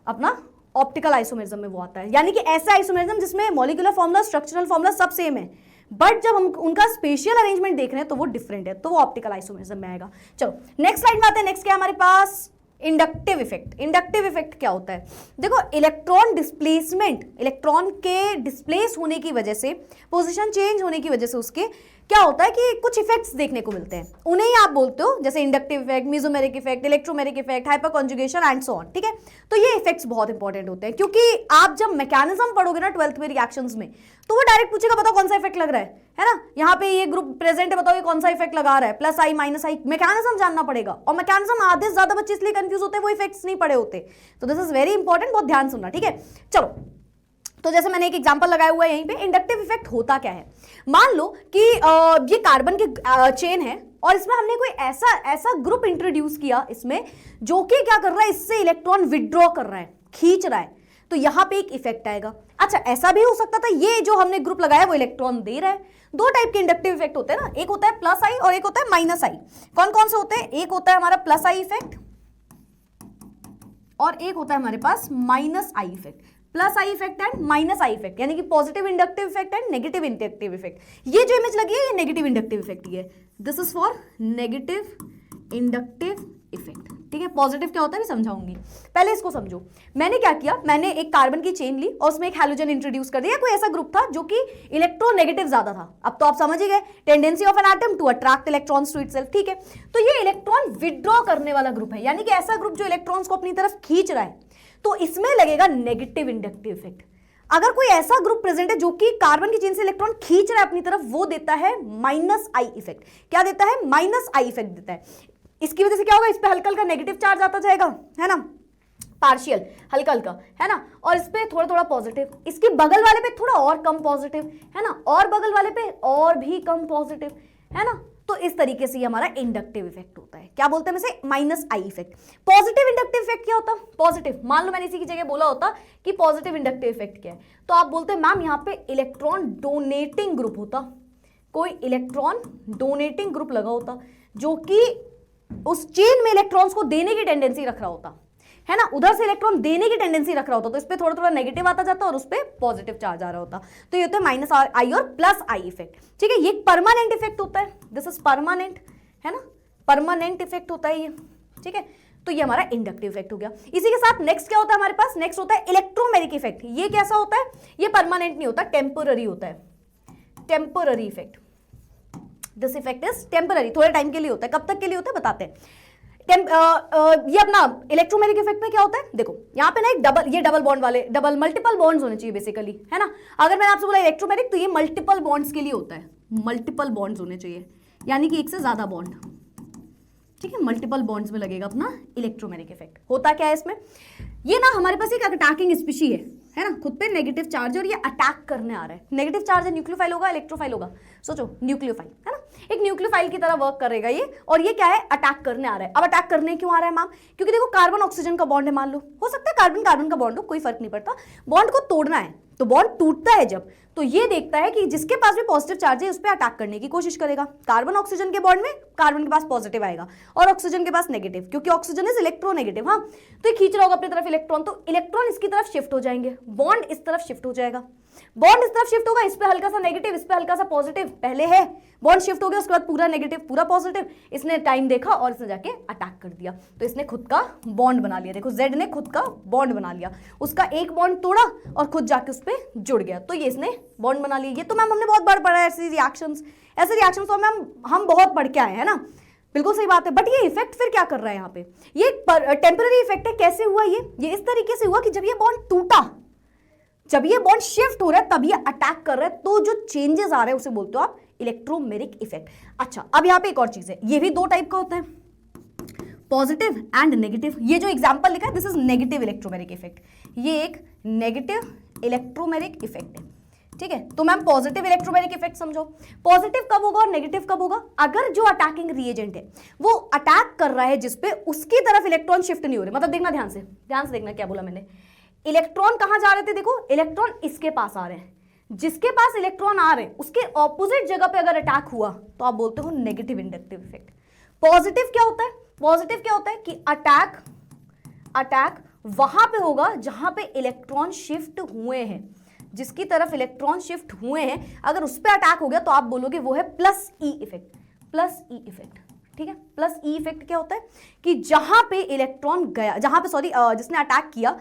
अपना ऑप्टिकल आइसोमेरिज्म में वो आता है, यानी कि ऐसा आइसोमेरिज्म जिसमें मॉलिक्यूलर फॉर्मूला, स्ट्रक्चरल फॉर्मूला सब सेम है, बट जब हम उनका स्पेशियल अरेंजमेंट देख रहे हैं तो वो डिफरेंट है, तो वो ऑप्टिकल आइसोमेरिज्म में आएगा। चलो नेक्स्ट स्लाइड में आते हैं। नेक्स्ट क्या हमारे पास? Inductive effect. इंडक्टिव इफेक्ट क्या होता है? देखो, इलेक्ट्रॉन डिस्प्लेसमेंट, इलेक्ट्रॉन के डिस्प्लेस होने की वजह से, पोजीशन चेंज होने की वजह से उसके क्या होता है कि कुछ इफेक्ट्स देखने को मिलते हैं, उन्हें ही आप बोलते हो जैसे inductive effect, mesomeric effect, electromeric effect, hyper conjugation and so on. ठीक है, तो ये इफेक्ट्स बहुत इंपॉर्टेंट होते हैं, क्योंकि आप जब मैकेनिज्म पढ़ोगे ना 12th में रिएक्शंस में, तो वो डायरेक्ट पूछेगा बताओ कौन सा इफेक्ट लग रहा है ना। यहाँ पे ये ग्रुप प्रेजेंट है, बताओ ये कौन सा इफेक्ट लगा रहा है, प्लस आई माइनस आई, मैकेनिज्म जानना पड़ेगा। और मैकेनिज्म आधे से ज्यादा बच्चे इसलिए कंफ्यूज होते हैं, वो इफेक्ट्स नहीं पढ़े होते। तो दिस इज वेरी इंपॉर्टेंट, बहुत ध्यान सुनना। ठीक है, चलो, तो जैसे मैंने एक एग्जांपल लगाया हुआ है यहीं पे, इंडक्टिव इफेक्ट होता क्या है? मान लो कि ये कार्बन की चेन है और इसमें हमने कोई ऐसा ग्रुप इंट्रोड्यूस किया इसमें जो कि क्या कर रहा है, इससे इलेक्ट्रॉन विड्रॉ कर रहा है, खींच रहा है, तो यहां पे एक इफेक्ट आएगा। अच्छा, ऐसा भी हो सकता था ये जो हमने ग्रुप लगाया वो इलेक्ट्रॉन दे रहा है। 2 टाइप के इंडक्टिव इफेक्ट होते हैं ना, एक होता है प्लस आई और एक होता है माइनस आई। कौन कौन से होते हैं? एक होता है हमारा प्लस आई इफेक्ट और एक होता है हमारे पास minus I effect. Plus I effect and minus I effect, यानी कि positive inductive effect and negative inductive effect. ये जो इमेज लगी है ये नेगेटिव इंडक्टिव इफेक्ट है, this is for negative inductive effect. ठीक है, पॉजिटिव क्या होता है मैं समझाऊंगी, पहले इसको समझो। मैंने क्या किया, मैंने एक कार्बन की चेन ली और उसमें एक हैलोजन इंट्रोड्यूस कर दिया। कोई ऐसा ग्रुप था जो कि इलेक्ट्रोनेगेटिव ज्यादा था। अब तो आप समझ ही गए, tendency of an atom to attract electrons to itself. ठीक है, तो ये इलेक्ट्रॉन विड्रॉ करने वाला ग्रुप है, यानी कि ऐसा ग्रुप जो इलेक्ट्रॉन्स को अपनी तरफ खींच रहा है, तो इसमें लगेगा नेगेटिव इंडक्टिव इफेक्ट। अगर कोई ऐसा ग्रुप प्रेजेंट है जो कि कार्बन की चेन से इलेक्ट्रॉन खींच रहा है अपनी तरफ, वो देता है माइनस आई इफेक्ट। क्या देता है? माइनस आई इफेक्ट देता है। इसकी वजह से क्या होगा, इस पे हल्का हल्का नेगेटिव चार्ज आता जाएगा, है ना, पार्शियल हल्का हल्का, है ना, और इस पे थोड़ा थोड़ा पॉजिटिव, इसके बगल वाले पे थोड़ा और कम पॉजिटिव, है ना, और बगल वाले पे और भी कम पॉजिटिव, है ना। तो इस तरीके से ये हमारा इंडक्टिव इफेक्ट होता है। क्या बोलते हैं इसे, minus I effect. Positive inductive effect क्या होता है, पॉजिटिव, मान लो मैंने इसी की जगह बोला होता कि पॉजिटिव इंडक्टिव इफेक्ट क्या है, तो आप बोलते हैं मैम यहाँ पे इलेक्ट्रॉन डोनेटिंग ग्रुप होता, कोई इलेक्ट्रॉन डोनेटिंग ग्रुप लगा होता जो कि उस चेन में इलेक्ट्रॉन्स को देने की टेंडेंसी रख रहा होता, है ना, उधर से इलेक्ट्रॉन देने की टेंडेंसी रख रहा होता, तो इस पे थोड़ा थोड़ा नेगेटिव आता जाता और उस पे पॉजिटिव चार्ज आ रहा होता। तो ये होता है माइनस आई और प्लस आई इफेक्ट, ठीक है। ये परमानेंट इफेक्ट होता है, दिस इज परमानेंट, है ना, परमानेंट इफेक्ट होता है ये, ठीक है। तो ये हमारा इंडक्टिव इफेक्ट हो गया। इसी के साथ नेक्स्ट क्या होता है हमारे पास, नेक्स्ट होता है इलेक्ट्रोमेरिक इफेक्ट। ये कैसा होता है, ये परमानेंट नहीं होता, टेम्पोररी होता है, temporary effect. This effect is temporary, थोड़े टाइम के लिए होता है। कब तक के लिए होता है बताते हैं। ये अपना इलेक्ट्रोमैग्नेटिक इफेक्ट में क्या होता है, देखो यहाँ पे ना एक डबल, ये डबल बॉन्ड वाले, डबल मल्टीपल बॉन्ड्स होने चाहिए बेसिकली, है ना। अगर मैंने आपसे बोला इलेक्ट्रोमैग्नेटिक, तो ये मल्टीपल बॉन्ड्स के लिए होता है, मल्टीपल बॉन्ड्स होने चाहिए, यानी कि एक से ज्यादा बॉन्ड, ठीक है, मल्टीपल बॉन्ड्स में लगेगा अपना इलेक्ट्रोमैग्नेटिक इफेक्ट। होता क्या है इसमें, ये ना हमारे पास एक अटैकिंग स्पीशी है ना, खुद पे नेगेटिव चार्ज है और ये अटैक करने आ रहा है। नेगेटिव चार्ज है, न्यूक्लियोफाइल होगा, इलेक्ट्रोफाइल होगा, सोचो न्यूक्लियोफाइल, है ना, एक न्यूक्लियोफाइल की तरह वर्क करेगा ये, और ये क्या है, अटैक करने आ रहा है। अब अटैक करने क्यों आ रहा है मैम, क्योंकि देखो कार्बन ऑक्सीजन का बॉन्ड है, मान लो, हो सकता है कार्बन कार्बन का बॉन्ड हो, कोई फर्क नहीं पड़ता, बॉन्ड को तोड़ना है, तो बॉन्ड टूटता है जब, तो ये देखता है कि जिसके पास भी पॉजिटिव चार्ज है उस पर अटैक करने की कोशिश करेगा। कार्बन ऑक्सीजन के बॉन्ड में कार्बन के पास पॉजिटिव आएगा और ऑक्सीजन के पास नेगेटिव, क्योंकि ऑक्सीजन इज इलेक्ट्रोनेगेटिव, हाँ, तो ये खींच रहा होगा अपनी तरफ इलेक्ट्रॉन, तो इलेक्ट्रॉन इसकी तरफ शिफ्ट हो जाएंगे, बॉन्ड इस तरफ शिफ्ट हो जाएगा, बॉन्ड इस तरफ शिफ्ट होगा, इस पे हल्का सा नेगेटिव, इस पे हल्का सा पॉजिटिव, पहले है बॉन्ड शिफ्ट हो गया, उसके बाद पूरा नेगेटिव पूरा पॉजिटिव, इसने टाइम देखा और इसने जाके अटैक कर दिया, तो इसने खुद का बॉन्ड बना लिया। देखो जेड ने खुद का बॉन्ड बना लिया, उसका एक बॉन्ड तोड़ा और खुद जाके उस पर जुड़ गया, तो ये इसने बॉन्ड बना लिया। ये तो मैम हमने बहुत बार पढ़ा है, ऐसे रिएक्शंस तो मैम हम बहुत पढ़ के आए हैं ना, बिल्कुल सही बात है। बट ये इफेक्ट फिर क्या कर रहा है यहाँ पे, ये टेम्पररी इफेक्ट है। कैसे हुआ ये इस तरीके से हुआ कि जब ये बॉन्ड टूटा, जब ये बॉन्ड शिफ्ट हो रहा है, तब ये अटैक कर रहा है, तो जो चेंजेस आ रहे हैं उसे बोलते हो आप इलेक्ट्रोमेरिक इफेक्ट। अच्छा, अब यहाँ पे एक और चीज है, ये भी दो टाइप का होता है, पॉजिटिव एंड नेगेटिव। ये जो एग्जांपल लिखा है this is negative electromeric effect, ये एक नेगेटिव इलेक्ट्रोमेरिक इफेक्ट है, ठीक है। तो मैम पॉजिटिव इलेक्ट्रोमेरिक इफेक्ट समझो, पॉजिटिव कब होगा और नेगेटिव कब होगा, अगर जो अटैकिंग रिएजेंट है वो अटैक कर रहा है जिसपे उसकी तरफ इलेक्ट्रॉन शिफ्ट नहीं हो रहे, मतलब देखना ध्यान से देखना क्या बोला मैंने, इलेक्ट्रॉन कहां जा रहे थे, देखो इलेक्ट्रॉन इसके पास आ रहे हैं, जिसके पास इलेक्ट्रॉन आ रहे हैं उसके ऑपोजिट जगह पे अगर अटैक हुआ तो आप बोलते हो नेगेटिव इंडक्टिव इफेक्ट। पॉजिटिव क्या होता है, पॉजिटिव क्या होता है कि अटैक वहां पे होगा जहां पे इलेक्ट्रॉन शिफ्ट हुए हैं, जिसकी तरफ इलेक्ट्रॉन शिफ्ट हुए हैं, अगर उस पर अटैक हो गया तो आप बोलोगे वो है plus E effect, plus E effect, ठीक है। प्लस ई इफेक्ट क्या होता है कि जहां पे इलेक्ट्रॉन गया, जहां पे सॉरी जिसने अटैक किया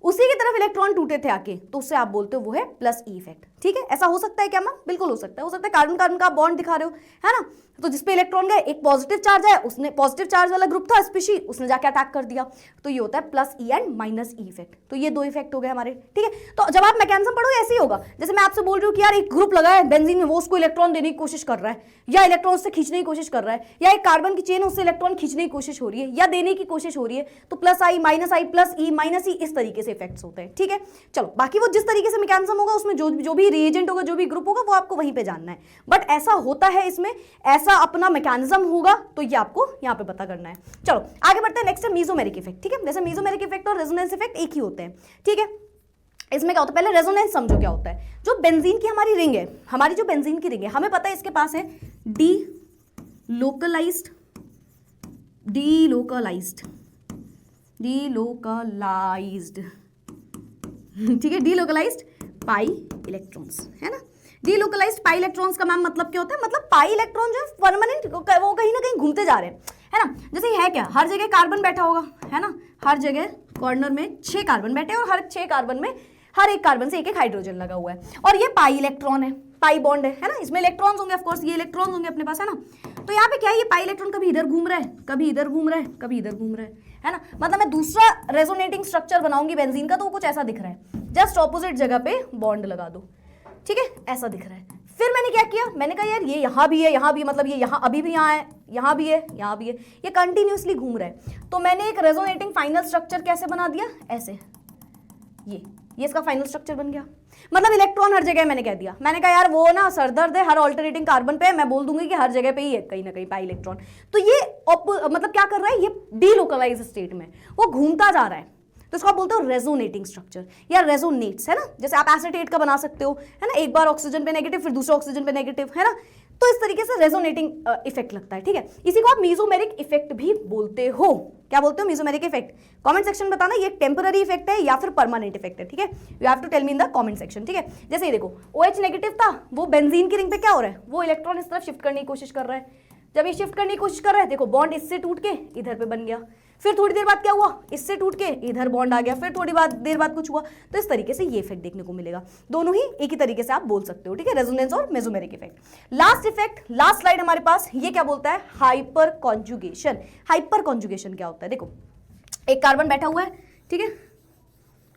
उसी की तरफ इलेक्ट्रॉन टूटे थे आके, तो उससे आप बोलते हो वो है प्लस ई इफेक्ट, ठीक है। ऐसा हो सकता है क्या मैम, बिल्कुल हो सकता है कार्बन कार्बन का बॉन्ड दिखा रहे हो, है ना, तो जिसपे इलेक्ट्रॉन गए एक पॉजिटिव चार्ज है, उसने पॉजिटिव चार्ज वाला ग्रुप था स्पीशी, उसने जाके अटैक कर दिया, तो ये होता है plus E and minus E effect. तो ये दो इफेक्ट हो गए हमारे, ठीक है। तो जब आप मैकेनिज्म पढ़ोगे ऐसे ही होगा, जैसे मैं आपसे बोल रही हूँ कि यार एक ग्रुप लगा है बेंजीन में, वो उसको इलेक्ट्रॉन देने की कोशिश कर रहा है, या इलेक्ट्रॉन उससे खींचने की कोशिश कर रहा है, या एक कार्बन की चेन उससे इलेक्ट्रॉन खींचने की कोशिश हो रही है या देने की कोशिश हो रही है, तो प्लस आई प्लस ई माइनस ई, इस तरीके से इफेक्ट्स होते हैं, ठीक है। चलो बाकी वो जिस तरीके से मैकेनिज्म होगा उसमें जो भी रिएजेंट होगा, जो भी ग्रुप होगा, वो आपको वहीं पे जानना है, बट ऐसा होता है इसमें, ऐसा अपना मैकेनिज्म होगा, तो ये आपको यहाँ पे पता करना है। चलो आगे बढ़ते हैं, नेक्स्ट है मेसोमेरिक इफेक्ट, ठीक है। जैसे मेसोमेरिक इफेक्ट और रेजोनेंस इफेक्ट एक ही होते हैं, ठीक है। इसमें क्या होता है, पहले रेजोनेंस समझो क्या होता है। जो बेंजीन की हमारी रिंग है, हमारी जो बेंजीन की रिंग है, हमें पता है इसके पास है डीलोकलाइज्ड ठीक है, डीलोकलाइज्ड पाई इलेक्ट्रॉन्स, है ना। डीलोकलाइज्ड पाई इलेक्ट्रॉन्स का मैम मतलब क्या होता है, मतलब पाई इलेक्ट्रॉन जो है परमानेंट, वो कहीं ना कहीं घूमते जा रहे हैं, है ना। जैसे है क्या, हर जगह कार्बन बैठा होगा, है ना, हर जगह कॉर्नर में 6 कार्बन बैठे और हर 6 कार्बन में हर एक कार्बन से एक हाइड्रोजन लगा हुआ है, और ये पाई इलेक्ट्रॉन है, पाई बॉन्ड है ना, इसमें इलेक्ट्रॉन्स होंगे, ऑफ कोर्स ये इलेक्ट्रॉन्स होंगे अपने पास, है ना। तो यहाँ पे क्या है, ये पाई इलेक्ट्रॉन कभी इधर घूम रहा है, कभी इधर घूम रहा है, कभी इधर घूम रहा है ना। मतलब मैं दूसरा रेजोनेटिंग स्ट्रक्चर बनाऊंगी बेंजीन का, तो वो कुछ ऐसा दिख रहा है, जस्ट ऑपोजिट जगह पे बॉन्ड लगा दो, ठीक है, ऐसा दिख रहा है। फिर मैंने क्या किया, मैंने कहा यार ये यहाँ भी है, यहाँ भी, मतलब ये यहाँ अभी भी यहाँ है, यहाँ भी है, यहाँ भी है, ये कंटिन्यूसली घूम रहा है। तो मैंने एक रेजोनेटिंग फाइनल स्ट्रक्चर कैसे बना दिया, ऐसे, ये इसका फाइनल स्ट्रक्चर बन गया। मतलब इलेक्ट्रॉन हर जगह, मैंने कह दिया, मैंने कहा यार वो ना सरदर्द है हर ऑल्टरनेटिंग कार्बन पे, मैं बोल दूंगी कि हर जगह पे ही है कहीं ना कहीं पाई इलेक्ट्रॉन। तो ये मतलब क्या कर रहा है, ये डीलोकलाइज स्टेट में वो घूमता जा रहा है, तो इसको आप बोलते हो रेजोनेटिंग स्ट्रक्चर या रेजोनेट्स, है ना। जैसे आप एसिटेट का बना सकते हो, है ना, एक बार ऑक्सीजन पे नेगेटिव फिर दूसरा ऑक्सीजन पे नेगेटिव, है ना। तो इस तरीके से रेजोनेटिंग इफेक्ट लगता है, ठीक है। इसी को आप मीजोमेरिक इफेक्ट भी बोलते हो। क्या बोलते हो, मीजोमेरिक इफेक्ट। कमेंट सेक्शन बताना ये टेम्पररी इफेक्ट है या फिर परमानेंट इफेक्ट है, ठीक है। You have to tell me in the comment section, ठीक है। जैसे ये देखो, OH नेगेटिव था, वो बेंजीन की रिंग पे क्या हो रहा है, वो इलेक्ट्रॉन इस तरफ शिफ्ट करने की कोशिश कर रहा है। जब ये शिफ्ट करने की कोशिश कर रहा है, देखो बॉन्ड इससे टूट के इधर पे बन गया, फिर थोड़ी देर बाद क्या हुआ, इससे टूट के इधर बॉन्ड आ गया, फिर थोड़ी देर बाद कुछ हुआ। तो इस तरीके से ये इफेक्ट देखने को मिलेगा। दोनों ही एक ही तरीके से आप बोल सकते हो, ठीक है, रेजोनेंस और mesomeric effect. Last effect, last slide हमारे पास, ये क्या बोलता है, हाइपर कॉन्जुगेशन। हाइपर कॉन्जुगेशन क्या होता है, देखो एक कार्बन बैठा हुआ है, ठीक है,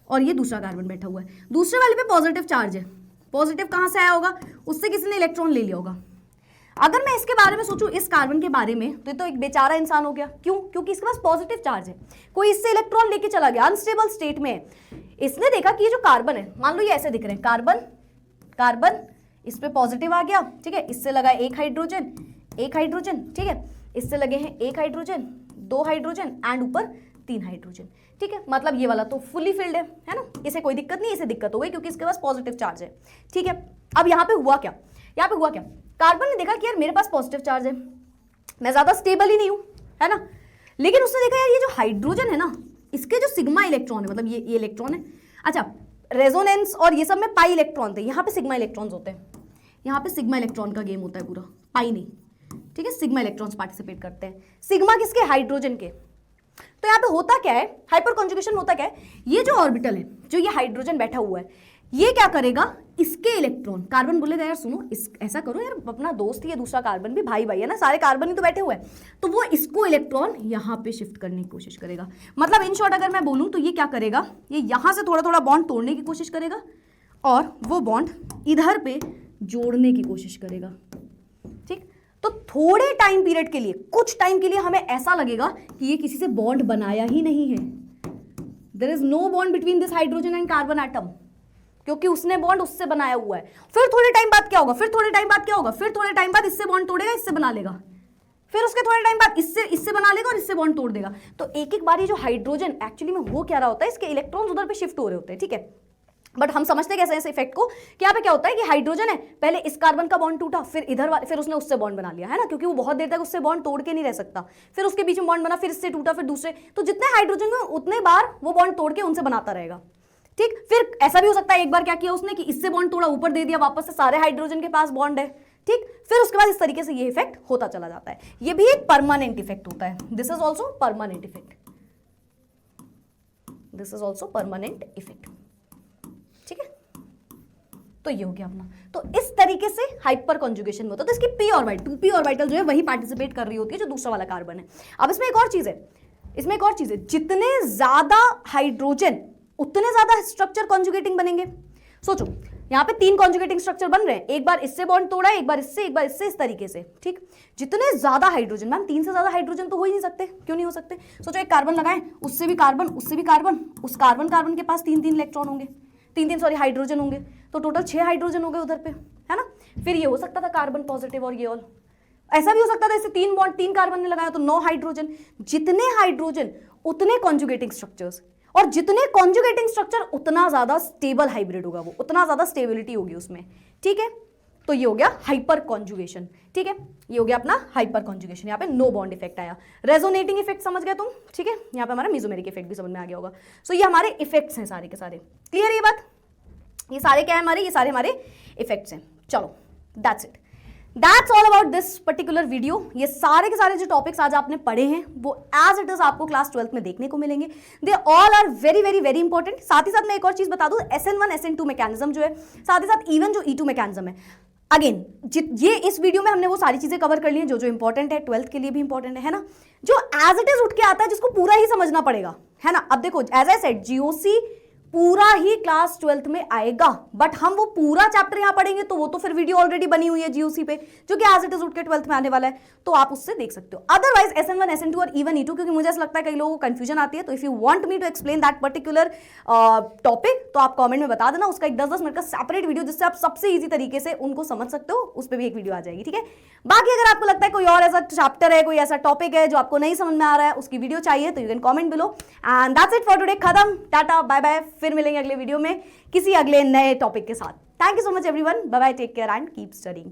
और ये दूसरा कार्बन बैठा हुआ है, दूसरे वाले पे पॉजिटिव चार्ज है। पॉजिटिव कहां से आया होगा, उससे किसी ने इलेक्ट्रॉन ले लिया होगा। अगर मैं इसके बारे में सोचूं, इस कार्बन के बारे में, तो एक बेचारा इंसान हो गया। क्यों, क्योंकि इसके पास पॉजिटिव चार्ज है, कोई इससे इलेक्ट्रॉन लेके चला गया, अनस्टेबल स्टेट में। इसने देखा कि ये जो कार्बन है, मान लो ये ऐसे दिख रहे हैं, कार्बन कार्बन, इस पे पॉजिटिव आ गया, ठीक है, इससे लगा एक हाइड्रोजन, ठीक है, इससे लगे हैं एक हाइड्रोजन, दो हाइड्रोजन एंड ऊपर 3 हाइड्रोजन, ठीक है। मतलब ये वाला तो फुली फिल्ड है ना, इसे कोई दिक्कत नहीं, इसे दिक्कत हो गई क्योंकि इसके पास पॉजिटिव चार्ज है, ठीक है। अब यहाँ पे हुआ क्या, कार्बन ने देखा कि यार मेरे पास पॉजिटिव चार्ज है, मैं ज्यादा स्टेबल ही नहीं हूं, है ना। लेकिन उसने देखा यार ये जो हाइड्रोजन है ना, इसके जो सिग्मा इलेक्ट्रॉन है, मतलब ये इलेक्ट्रॉन है। अच्छा, रेजोनेंस और ये सब में पाई इलेक्ट्रॉन थे, यहाँ पे सिग्मा इलेक्ट्रॉन्स होते हैं, यहाँ पे सिग्मा इलेक्ट्रॉन का गेम होता है पूरा, पाई नहीं, ठीक है। सिग्मा इलेक्ट्रॉन्स पार्टिसिपेट करते हैं, सिग्मा किसके, हाइड्रोजन के। तो यहाँ पे होता क्या है, हाइपर कॉन्जुगेशन होता क्या है, ये जो ऑर्बिटल है, जो ये हाइड्रोजन बैठा हुआ है, ये क्या करेगा, इसके इलेक्ट्रॉन, कार्बन बोलेगा यार सुनो, ऐसा करो यार, अपना दोस्त ही है दूसरा कार्बन भी, भाई है ना, सारे कार्बन ही तो बैठे हुए हैं, तो वो इसको इलेक्ट्रॉन यहाँ पे शिफ्ट करने की कोशिश करेगा। मतलब इन शॉर्ट अगर मैं बोलूँ तो ये क्या करेगा, ये यहाँ से थोड़ा थोड़ा बॉन्ड तोड़ने की कोशिश करेगा और वो बॉन्ड इधर पे जोड़ने की कोशिश करेगा, ठीक। तो थोड़े टाइम पीरियड के लिए, कुछ टाइम के लिए हमें ऐसा लगेगा कि ये किसी से बॉन्ड बनाया ही नहीं है, there is no bond between this hydrogen and carbon atom, क्योंकि उसने बॉन्ड उससे बनाया हुआ है। फिर थोड़े टाइम बाद क्या होगा, फिर थोड़े टाइम बाद इससे बॉन्ड तोड़ेगा, इससे बना लेगा, फिर उसके थोड़े टाइम बाद इससे बना लेगा और इससे बॉन्ड तोड़ देगा। तो एक एक बार ये जो हाइड्रोजन एक्चुअली में हो क्या रहा होता है, इसके इलेक्ट्रॉन्स उधर पे शिफ्ट हो रहे होते हैं, ठीक है। बट हम समझते कैसे इस इफेक्ट को, कि यहाँ पे क्या होता है कि हाइड्रोजन है, पहले इस कार्बन का बॉन्ड टूटा, फिर उसने उससे बॉन्ड बना लिया, है ना, क्योंकि वो बहुत देर तक उससे बॉन्ड तोड़ के नहीं रह सकता। फिर उसके बीच में बॉन्ड बना, फिर इससे टूटा, फिर दूसरे, तो जितने हाइड्रोजन हुए उतने बार वो बॉन्ड तोड़ के उनसे बनाता रहेगा, ठीक। फिर ऐसा भी हो सकता है एक बार क्या किया उसने कि इससे बॉन्ड तोड़ा, ऊपर दे दिया, वापस से सारे हाइड्रोजन के पास बॉन्ड है, ठीक। फिर उसके बाद इस तरीके से ये इफेक्ट होता चला जाता है। ये भी एक परमानेंट इफेक्ट होता है, this is also permanent effect, ठीक है। तो ये हो गया अपना। तो इस तरीके से हाइपर कॉन्जुगेशन में होता है। तो इसकी p ऑर्बिटल, 2p ऑर्बिटल जो है वही पार्टिसिपेट कर रही होती है जो दूसरा वाला कार्बन है। अब इसमें एक और चीज है, जितने ज्यादा हाइड्रोजन उतने ज्यादा स्ट्रक्चर कॉन्जुगेटिंग बनेंगे। सोचो यहाँ पे 3 कॉन्जुगेटिंग स्ट्रक्चर बन रहे हैं, एक बार इससे बॉन्ड तोड़ा है, एक बार इससे, इस तरीके से, ठीक। जितने ज्यादा हाइड्रोजन, मैम 3 से ज्यादा हाइड्रोजन तो हो ही नहीं सकते, क्यों नहीं हो सकते। सोचो एक कार्बन लगाएं, उससे भी कार्बन, उस कार्बन के पास 3 इलेक्ट्रॉन होंगे, 3 हाइड्रोजन होंगे, तो टोटल 6 हाइड्रोजन हो गए उधर पे, है ना। फिर ये हो सकता था कार्बन पॉजिटिव और ये ऑल, ऐसा भी हो सकता था, ऐसे 3 बॉन्ड 3 कार्बन ने लगाया तो 9 हाइड्रोजन। जितने हाइड्रोजन उतने कॉन्जुगेटिंग स्ट्रक्चर्स, और जितने कॉन्जुगेटिंग स्ट्रक्चर उतना ज्यादा स्टेबल हाइब्रिड होगा, वो उतना ज्यादा स्टेबिलिटी होगी उसमें, ठीक है। तो ये हो गया हाइपर कॉन्जुगेशन, ठीक है। ये हो गया अपना हाइपर कॉन्जुगेशन। यहाँ पे नो बॉन्ड इफेक्ट आया। रेजोनेटिंग इफेक्ट समझ गए तुम, ठीक है। यहाँ पे हमारा मेसोमेरिक इफेक्ट भी समझ में आ गया होगा। सो ये हमारे इफेक्ट्स हैं सारे के सारे, क्लियर ये बात। ये सारे क्या है हमारे, ये सारे हमारे इफेक्ट्स हैं। चलो that's it, that's all about this particular video. ये सारे के सारे जो टॉपिक्स आज आपने पढ़े हैं वो एज इट इज आपको क्लास 12th में देखने को मिलेंगे। They all are very very very important. साथ ही साथ मैं एक और चीज बता दूं, SN1 SN2 मैकेनिज्म जो है, साथ ही साथ इवन जो E2 मैकेनिज्म है, अगेन ये इस वीडियो में हमने वो सारी चीजें कवर कर ली हैं जो इंपॉर्टेंट है, 12th के लिए भी इंपॉर्टेंट है ना, जो एज इट इज उठ के आता है, जिसको पूरा ही समझना पड़ेगा, है ना। अब देखो एज आई सेड, GOC पूरा ही क्लास 12th में आएगा, बट हम वो पूरा चैप्टर यहां पढ़ेंगे तो वो तो फिर वीडियो ऑलरेडी बनी हुई है जीयूसी पे, जो कि एज इट इज उठ के 12th में आने वाला है, तो आप उससे देख सकते हो। अदरवाइज SN1, SN2 और इवन E2, क्योंकि मुझे ऐसा लगता है कई लोगों को कंफ्यूजन आती है, तो if you want me to explain that particular topic तो आप कमेंट में बता देना, उसका एक 10-10 मिनट का सेपरेट वीडियो जिससे आप सबसे ईजी तरीके से उनको समझ सकते हो, उस पर भी एक वीडियो आ जाएगी, ठीक है। बाकी अगर आपको लगता है कोई और ऐसा चैप्टर है, कोई ऐसा टॉपिक है जो आपको नहीं समझ में आ रहा है, उसकी वीडियो चाहिए तो you can comment below. And that's it for today, खत्म, टाटा बाय बाय, फिर मिलेंगे अगले वीडियो में किसी अगले नए टॉपिक के साथ। Thank you so much everyone, bye bye, take care and keep studying.